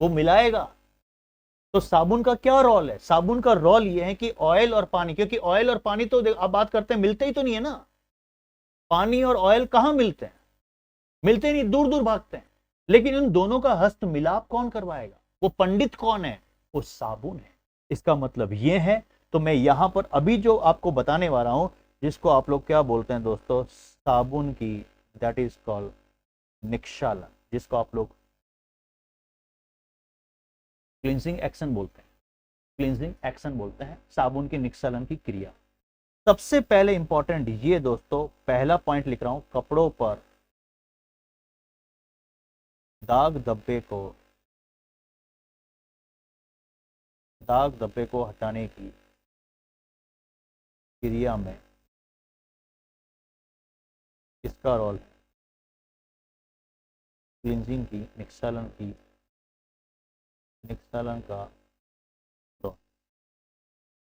वो मिलाएगा। तो साबुन का क्या रोल है, साबुन का रोल ये है कि ऑयल और पानी, क्योंकि ऑयल और पानी तो अब बात करते हैं मिलते ही तो नहीं है ना, पानी और ऑयल कहां मिलते हैं, मिलते नहीं, दूर दूर भागते हैं, लेकिन इन दोनों का हस्त मिलाप कौन करवाएगा, वो पंडित कौन है, वो साबुन है। इसका मतलब ये है। तो मैं यहां पर अभी जो आपको बताने वाला हूं, जिसको आप लोग क्या बोलते हैं दोस्तों, साबुन की, दैट इज कॉल्ड निक्षालन, जिसको आप लोग क्लींजिंग एक्शन बोलते हैं, क्लींजिंग एक्शन बोलते हैं, साबुन की निक्षालन की क्रिया। सबसे पहले इंपॉर्टेंट ये दोस्तों, पहला पॉइंट लिख रहा हूं, कपड़ों पर दाग धब्बे को हटाने की क्रिया में किसका रोल है? क्लींजिंग की, निक्षालन का रोल।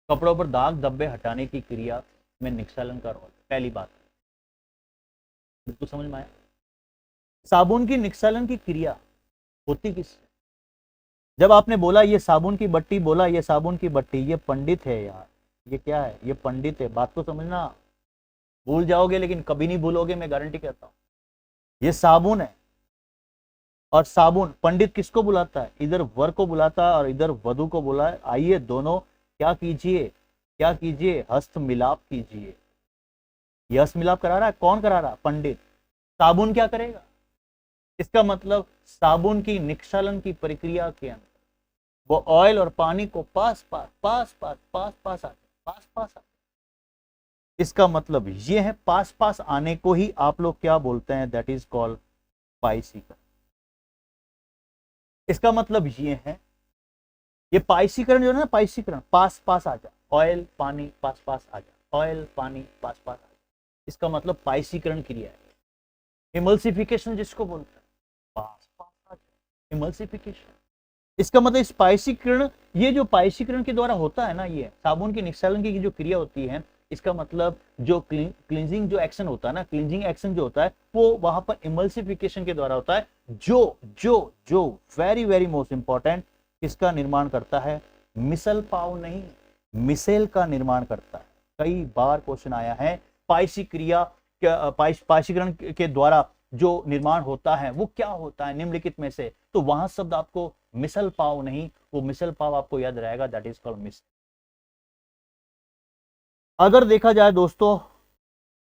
कपड़ों पर दाग धब्बे हटाने की क्रिया में निक्षालन का रोल, पहली बात बिल्कुल समझ में आया। साबुन की निक्षालन की क्रिया होती किससे? जब आपने बोला ये साबुन की बट्टी, बोला ये साबुन की बट्टी, ये पंडित है यार, ये क्या है, ये पंडित है, बात को समझना। भूल जाओगे लेकिन कभी नहीं भूलोगे, मैं गारंटी कहता हूं। ये साबुन है, और साबुन, पंडित किसको बुलाता है? इधर वर को बुलाता है और इधर वधु को बुलाए। आइए दोनों क्या कीजिए, क्या कीजिए, हस्त मिलाप कीजिए। यह हस्त मिलाप करा रहा है, कौन करा रहा? पंडित। साबुन क्या करेगा? इसका मतलब साबुन की निक्षालन की प्रक्रिया के अंदर वो ऑयल और पानी को पास आते। इसका मतलब ये है, पास आने को ही आप लोग क्या बोलते हैं? दैट इज कॉल्ड पाइसीकरण। इसका मतलब ये है, ये पाइसीकरण जो है ना, पाइसीकरण, पास आ जा, ऑयल पानी पास आ जा, ऑयल पानी पास आ जा, इसका मतलब पाइसीकरण क्रिया है। इमल्सिफिकेशन जिसको बोलते हैं, पास आ जा, इमल्सिफिकेशन। इसका मतलब स्पाइसीकरण, ये जो पाइसीकरण के द्वारा होता है ना, ये साबुन की निक्षालन की जो क्रिया होती है, इसका मतलब जो क्लींजिंग जो एक्शन होता है ना, क्लींजिंग एक्शन जो होता है वो वहां पर इमल्सिफिकेशन के द्वारा होता है, जो जो जो वेरी वेरी मोस्ट इंपॉर्टेंट, किसका निर्माण करता है? मिसल पाव नहीं, मिसेल का निर्माण करता है। कई बार क्वेश्चन आया है, पाइसी क्रिया, पाइसीकरण के द्वारा जो निर्माण होता है वो क्या होता है निम्नलिखित में से? तो वहां शब्द आपको मिसल पाव नहीं, वो मिसल पाव आपको याद रहेगा, दैट इज कॉल्ड मिस। अगर देखा जाए दोस्तों,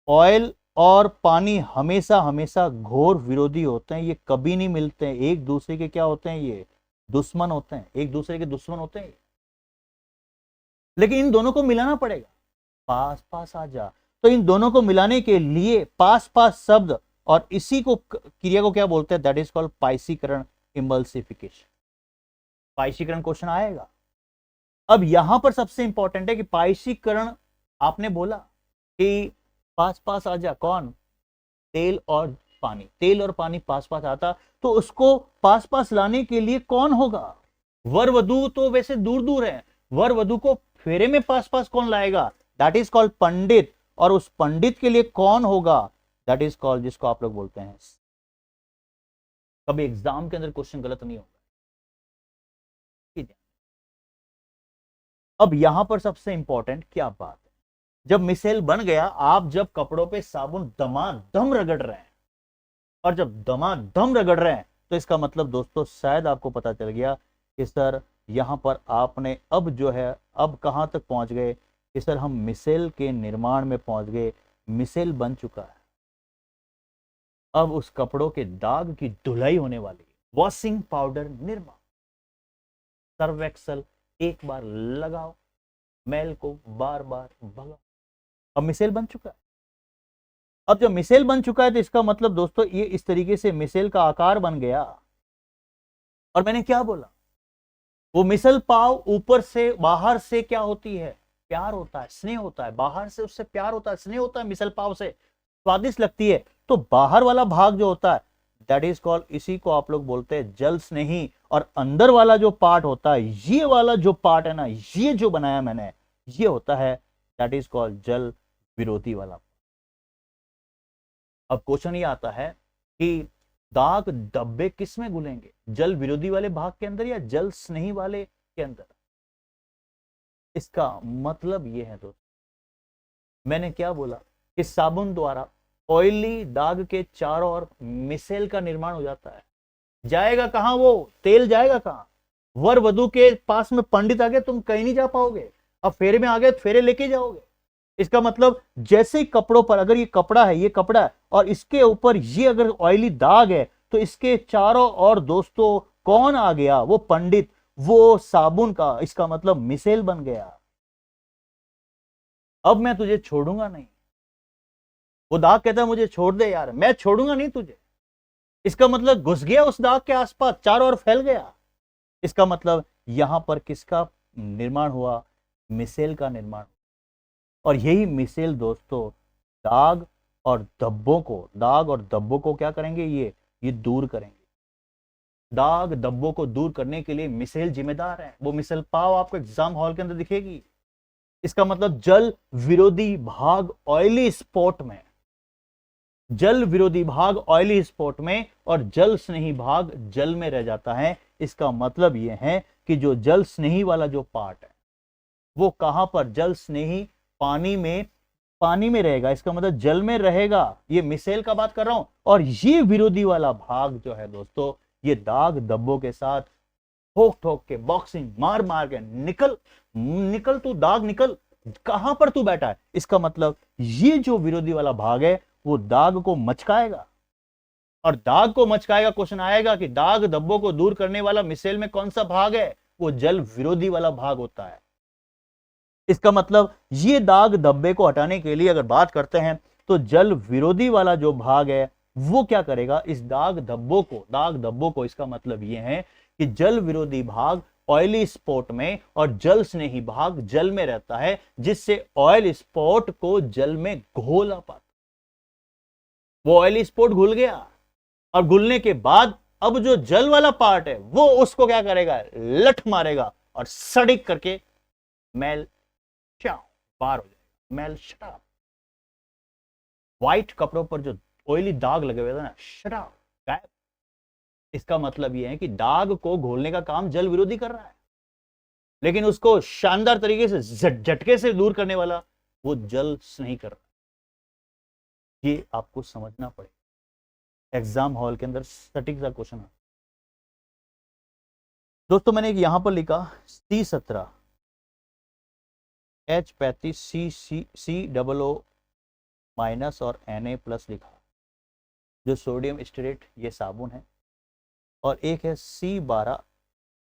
ऑयल और पानी हमेशा हमेशा घोर विरोधी होते हैं, ये कभी नहीं मिलते हैं, एक दूसरे के क्या होते हैं? ये दुश्मन होते हैं, एक दूसरे के दुश्मन होते हैं। लेकिन इन दोनों को मिलाना पड़ेगा, पास आ जा। तो इन दोनों को मिलाने के लिए पास शब्द, और इसी को क्रिया को क्या बोलते हैं? दैट इज कॉल्ड पाइसीकरण, इमल्सिफिकेशन। पाइसीकरण क्वेश्चन आएगा। अब यहां पर सबसे इंपॉर्टेंट है कि पाइसीकरण, आपने बोला कि पास आ जा, कौन? तेल और पानी, तेल और पानी पास आता, तो उसको पास लाने के लिए कौन होगा? वर वधु तो वैसे दूर दूर है, वर वधु को फेरे में पास कौन लाएगा? दैट इज कॉल्ड पंडित। और उस पंडित के लिए कौन होगा? दैट इज कॉल्ड, जिसको आप लोग बोलते हैं, कभी एग्जाम के अंदर क्वेश्चन गलत नहीं होगा। अब यहां पर सबसे इंपॉर्टेंट क्या बात है, जब मिसेल बन गया, आप जब कपड़ों पे साबुन दमादम रगड़ रहे हैं, और जब दमादम रगड़ रहे हैं, तो इसका मतलब दोस्तों शायद आपको पता चल गया कि सर यहां पर आपने अब जो है, अब कहां तक पहुंच गए कि सर हम मिसेल के निर्माण में पहुंच गए, मिसेल बन चुका है। अब उस कपड़ों के दाग की धुलाई होने वाली है, वॉशिंग पाउडर निर्माण, सर्फ एक्सेल एक बार लगाओ, मैल को बार बार भगाओ। अब मिसेल बन चुका है। अब जब मिसेल बन चुका है तो इसका मतलब दोस्तों ये इस तरीके से मिसेल का आकार बन गया। और मैंने क्या बोला, वो मिसल पाव ऊपर से बाहर से क्या होती है? प्यार होता है, स्नेह होता है, बाहर से उससे प्यार होता है, स्नेह होता है, मिसल पाव से स्वादिष्ट लगती है। तो बाहर वाला भाग जो होता है, दैट इज कॉल्ड, इसी को आप लोग बोलते हैं जल स्नेही। और अंदर वाला जो पार्ट होता है, ये वाला जो पार्ट है ना, ये जो बनाया मैंने, ये होता है, दैट इज कॉल्ड जल विरोधी वाला। अब क्वेश्चन ये आता है कि दाग धब्बे किस में घुलेंगे, जल विरोधी वाले भाग के अंदर या जल स्नेही वाले के अंदर? इसका मतलब ये है दोस्तों, मैंने क्या बोला कि साबुन द्वारा ऑयली दाग के चारों ओर मिसेल का निर्माण हो जाता है। जाएगा कहां वो तेल? जाएगा कहां? वर वधु के पास में पंडित आ गए, तुम कहीं नहीं जा पाओगे। अब फेरे में आ गए, फेरे लेके जाओगे। इसका मतलब जैसे ही कपड़ों पर, अगर ये कपड़ा है, ये कपड़ा है और इसके ऊपर ये अगर ऑयली दाग है, तो इसके चारों ओर दोस्तों कौन आ गया? वो पंडित, वो साबुन का, इसका मतलब मिसेल बन गया। अब मैं तुझे छोड़ूंगा नहीं। वो दाग कहता है मुझे छोड़ दे यार, मैं छोड़ूंगा नहीं तुझे। इसका मतलब घुस गया उस दाग के आसपास, चारों ओर फैल गया। इसका मतलब यहां पर किसका निर्माण हुआ? मिसेल का निर्माण। और यही मिसेल दोस्तों दाग और धब्बों को क्या करेंगे? ये दूर करेंगे। दाग धब्बों को दूर करने के लिए मिसेल जिम्मेदार है। वो मिसेल पाव आपको एग्जाम हॉल के अंदर दिखेगी। इसका मतलब जल विरोधी भाग ऑयली स्पॉट में, जल विरोधी भाग ऑयली स्पॉट में और जल स्नेही भाग जल में रह जाता है। इसका मतलब यह है कि जो जल स्नेही वाला जो पार्ट है वो कहां पर? जल स्नेही पानी में रहेगा। इसका मतलब जल में रहेगा। ये मिसेल का बात कर रहा हूं। और ये विरोधी वाला भाग जो है दोस्तों, ये दाग धब्बों के साथ ठोक ठोक के, बॉक्सिंग मार मार के, निकल निकल तू दाग निकल, कहां पर तू बैठा है? इसका मतलब ये जो विरोधी वाला भाग है वो दाग को मचकाएगा। और दाग को मचकाएगा, क्वेश्चन आएगा कि दाग धब्बों को दूर करने वाला मिसेल में कौन सा भाग है? वो जल विरोधी वाला भाग होता है। इसका मतलब ये दाग धब्बे को हटाने के लिए अगर बात करते हैं तो जल विरोधी वाला जो भाग है वो क्या करेगा? इस दाग धब्बों को इसका मतलब ये है कि जल विरोधी भाग ऑयली स्पॉट में और जल स्नेही भाग जल में रहता है, जिससे ऑयल स्पॉट को जल में घोल आ पाता। वो ऑयली स्पॉट घुल गया और घुलने के बाद अब जो जल वाला पार्ट है वो उसको क्या करेगा? लठ मारेगा और सड़क करके मैल बाहर हो जाएगा। मैल शराब, व्हाइट कपड़ों पर जो ऑयली दाग लगे हुए थे ना, शराब गायब। इसका मतलब यह है कि दाग को घोलने का काम जल विरोधी कर रहा है, लेकिन उसको शानदार तरीके से झटके से दूर करने वाला वो जल नहीं कर रहा। ये आपको समझना पड़ेगा। एग्जाम हॉल के अंदर सटीक सा क्वेश्चन है दोस्तों। मैंने एक यहां पर लिखा C17 H35 COO माइनस और Na+ लिखा, जो सोडियम स्टेरेट ये साबुन है। और एक है C12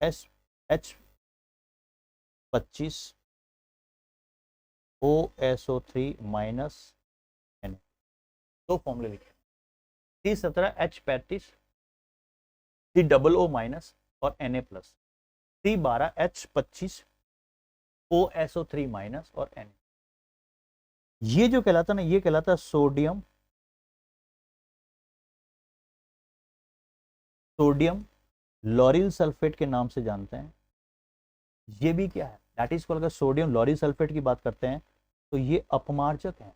H25 OSO3 minus Na। दो फॉर्मूले लिखे, C17 H35 COO माइनस और Na+, C12 H25 OSO3 minus और Na। ये जो कहलाता ना, ये कहलाता सोडियम लॉरिल सल्फेट के नाम से जानते हैं। ये भी क्या है? दैट इज कॉल्ड, अगर सोडियम लॉरिल सल्फेट की बात करते हैं तो ये अपमार्जक है।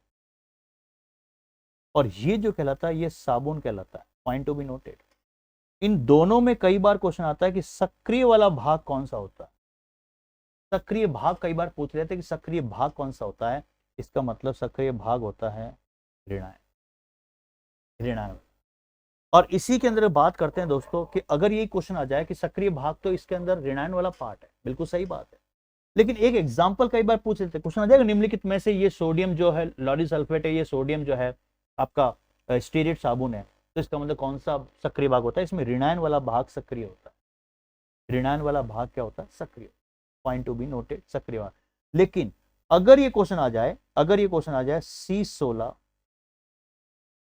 और ये जो कहलाता है ये साबुन कहलाता है। Point to be noted. इन दोनों में कई बार क्वेश्चन आता है कि सक्रिय वाला भाग कौन सा होता है। सक्रिय भाग कई बार पूछ लेते हैं कि सक्रिय भाग कौन सा होता है। इसका मतलब सक्रिय भाग होता है ऋणायन। और इसी के अंदर बात करते हैं दोस्तों कि अगर ये क्वेश्चन आ जाए कि सक्रिय भाग, तो इसके अंदर ऋणायन वाला पार्ट है। बिल्कुल सही बात है। लेकिन एक एग्जांपल कई बार पूछ लेते हैं, क्वेश्चन आ जाएगा निम्नलिखित में से ये सोडियम जो है लॉरिल सल्फेट है, ये सोडियम जो है आपका स्टीरेट साबुन है, तो इसका मतलब कौन सा सक्रिय भाग होता है? इसमें ऋणायन वाला भाग सक्रिय होता है। ऋणायन वाला भाग क्या होता है? सक्रिय। पॉइंट टू बी नोटेड, सक्रिय भाग। लेकिन अगर ये क्वेश्चन आ जाए C16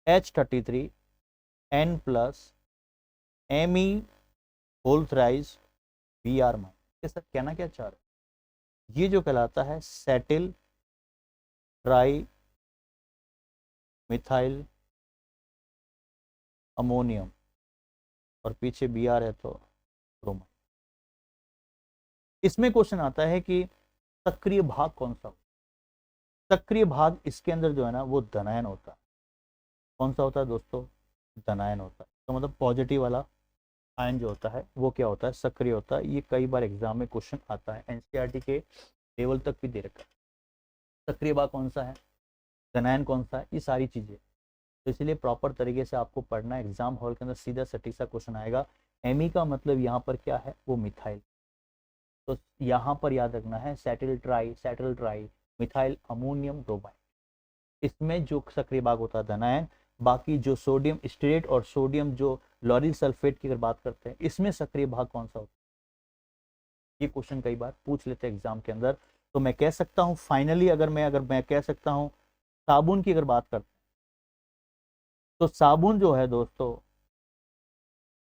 H33 N+ Me whole thrice Br minus, ये सब कहना क्या चाह रहे? ये जो कहलाता है सेटिल ट्राई मिथाइल अमोनियम, और पीछे Br है तो ब्रोमाइड। इसमें क्वेश्चन आता है कि सक्रिय भाग कौन सा? सक्रिय भाग इसके अंदर जो है ना वो धनायन होता है। कौन सा होता है दोस्तों? धनायन होता है। तो मतलब पॉजिटिव वाला आयन जो होता है वो क्या होता है? सक्रिय होता है। ये कई बार एग्जाम में क्वेश्चन आता है, एनसीईआरटी के लेवल तक भी दे रखा है। सक्रिय भाग कौन सा है, धनायन कौन सा है, ये सारी चीजें। तो इसलिए प्रॉपर तरीके से आपको पढ़ना है। एग्जाम हॉल के अंदर सीधा सटीक सा क्वेश्चन आएगा। एमी का मतलब यहाँ पर क्या है? वो मिथाइल। तो यहाँ पर याद रखना है settle tri methyl ammonium bromide, इसमें जो सक्रिय भाग होता है धनायन, बाकी जो सोडियम स्टीरेट और सोडियम जो लॉरिल सल्फेट की अगर बात करते हैं इसमें सक्रिय भाग कौन सा होता है, ये क्वेश्चन कई बार पूछ लेते हैं एग्जाम के अंदर। तो मैं कह सकता हूं फाइनली, अगर मैं कह सकता हूं साबुन की अगर बात करते हैं तो साबुन जो है दोस्तों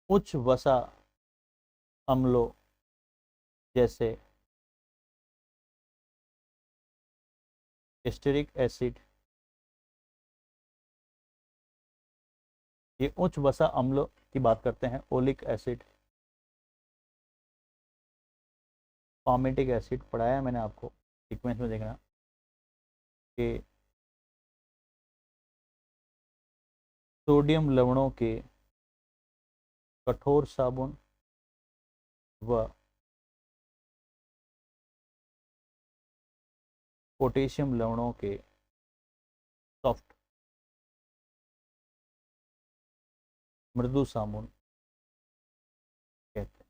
उच्च वसा अम्लों जैसे एस्टेरिक एसिड, ये उच्च वसा अम्ल की बात करते हैं, ओलिक एसिड, पामेटिक एसिड पढ़ाया है मैंने आपको, सीक्वेंस में देखना कि सोडियम लवणों के कठोर साबुन व पोटेशियम लवणों के सॉफ्ट मृदु साबुन कहते हैं।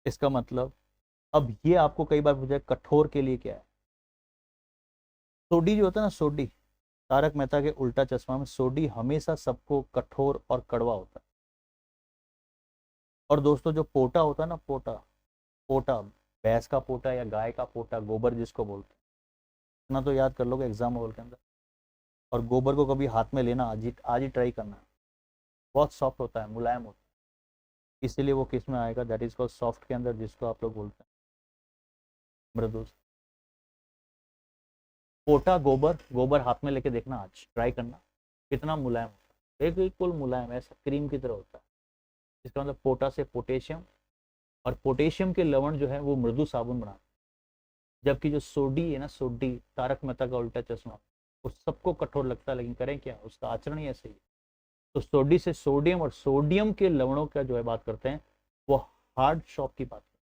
इसका मतलब, अब ये आपको कई बार पूछा कठोर के लिए क्या है। सोडी जो होता है ना, सोडी, तारक मेहता के उल्टा चश्मा में सोडी हमेशा सबको कठोर और कड़वा होता है। और दोस्तों जो पोटा होता है ना, पोटा, पोटा भैंस का पोटा या गाय का पोटा, गोबर जिसको बोलते हैं, इतना तो याद कर लोगे एग्जाम हॉल के अंदर। और गोबर को कभी हाथ में लेना, आज ही ट्राई करना, बहुत सॉफ्ट होता है, मुलायम होता है, इसीलिए वो किस में आएगा, दैट इज कॉल्ड सॉफ्ट के अंदर, जिसको आप लोग बोलते हैं मृदु। पोटा गोबर, गोबर हाथ में लेके देखना, आज ट्राई करना कितना मुलायम होता है, बिल्कुल मुलायम, ऐसा क्रीम की तरह होता है। इसका मतलब पोटा से पोटेशियम, और पोटेशियम के लवण जो है वो मृदु साबुन बनाते हैं। जबकि जो सोडी है ना, सोडी, तारक मेहता का उल्टा चश्मा, वो सबको कठोर लगता है, लेकिन करें क्या, उसका आचरण ही ऐसे ही है। तो सोडी से सोडियम, और सोडियम के लवणों का जो है बात करते हैं वो हार्ड शॉप की बात करते हैं।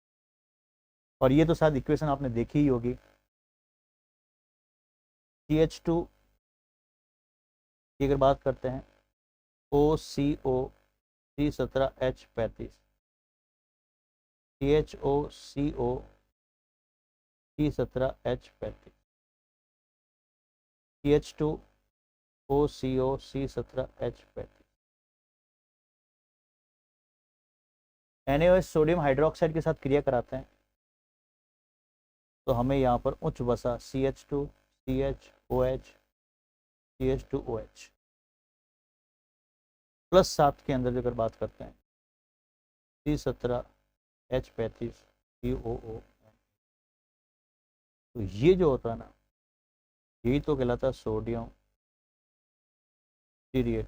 और ये तो शायद इक्वेशन आपने देखी ही होगी, CH2 की अगर बात करते हैं, OCO C17H35, CHOCO C17H35, CH2OCO C17H35, NaOH sodium hydroxide के साथ क्रिया कराते हैं, तो हमें यहाँ पर उच्च वसा CH2 CHOH CH2OH प्लस 7 के अंदर अगर बात करते हैं C17H35 COO, तो ये जो होता है ना, यही तो कहलाता है सोडियम स्टीरिएट,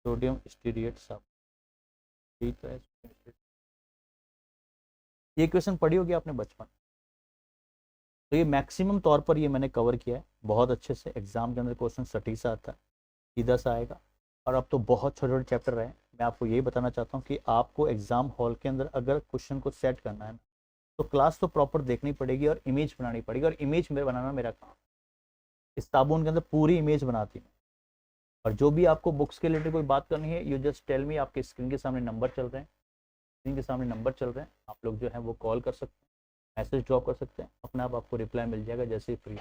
सोडियम स्टीरिएट साबुन। यही तो है, ये क्वेश्चन पढ़ी होगी आपने बचपन। तो ये मैक्सिमम तौर पर ये मैंने कवर किया है बहुत अच्छे से, एग्जाम के अंदर क्वेश्चन सटीक सा आता है, सीधा सा आएगा। और अब तो बहुत छोटे छोटे चैप्टर रहे, मैं आपको यही बताना चाहता हूँ कि आपको एग्जाम हॉल के अंदर अगर क्वेश्चन को सेट करना है तो क्लास तो प्रॉपर देखनी पड़ेगी और इमेज बनानी पड़ेगी, और इमेज में बनाना मेरा काम। इस साबुन के अंदर पूरी इमेज बनाती है। और जो भी आपको बुक्स के रिलेटेड कोई बात करनी है, यू जस्ट टेल मी, आपके स्क्रीन के सामने नंबर चल रहे हैं, स्क्रीन के सामने नंबर चल रहे हैं, आप लोग जो है वो कॉल कर सकते हैं, मैसेज ड्रॉप कर सकते हैं, अपने आप आपको रिप्लाई मिल जाएगा जैसे ही फ्री।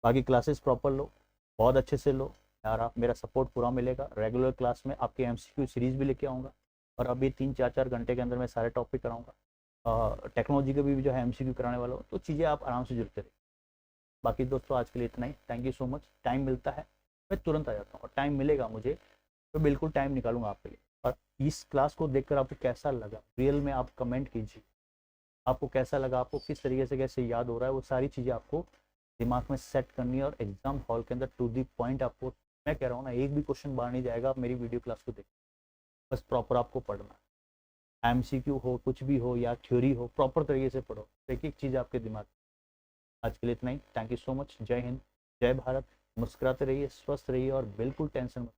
बाकी क्लासेस प्रॉपर लो, बहुत अच्छे से लो यार, आप मेरा सपोर्ट पूरा मिलेगा। रेगुलर क्लास में आपके MCQ सीरीज भी लेके आऊँगा, और अभी 3-4 घंटे के अंदर मैं सारे टॉपिक कराऊंगा, टेक्नोलॉजी के भी जो है MCQ कराने वाला हूँ, तो चीज़ें आप आराम से जुड़ते रहिए। बाकी दोस्तों आज के लिए इतना ही, thank you so much. Time मिलता है मैं तुरंत आ जाता हूँ, और टाइम मिलेगा मुझे तो बिल्कुल टाइम निकालूंगा आपके लिए। और इस क्लास को देखकर आपको कैसा लगा, रियल में आप कमेंट कीजिए, आपको कैसा लगा, आपको किस तरीके से कैसे याद हो रहा है, वो सारी चीज़ें आपको दिमाग में सेट करनी है। और एग्जाम हॉल के अंदर टू दी पॉइंट आपको, मैं कह रहा हूँ ना, एक भी क्वेश्चन बाहर नहीं जाएगा, आप मेरी वीडियो क्लास को देख, बस प्रॉपर आपको पढ़ना है। MCQ हो, कुछ भी हो या थ्योरी हो, प्रॉपर तरीके से पढ़ो, एक एक चीज़ आपके दिमाग। आज के लिए इतना ही, थैंक यू सो मच। जय हिंद, जय भारत। मुस्कुराते रहिए, स्वस्थ रहिए, और बिल्कुल टेंशन मत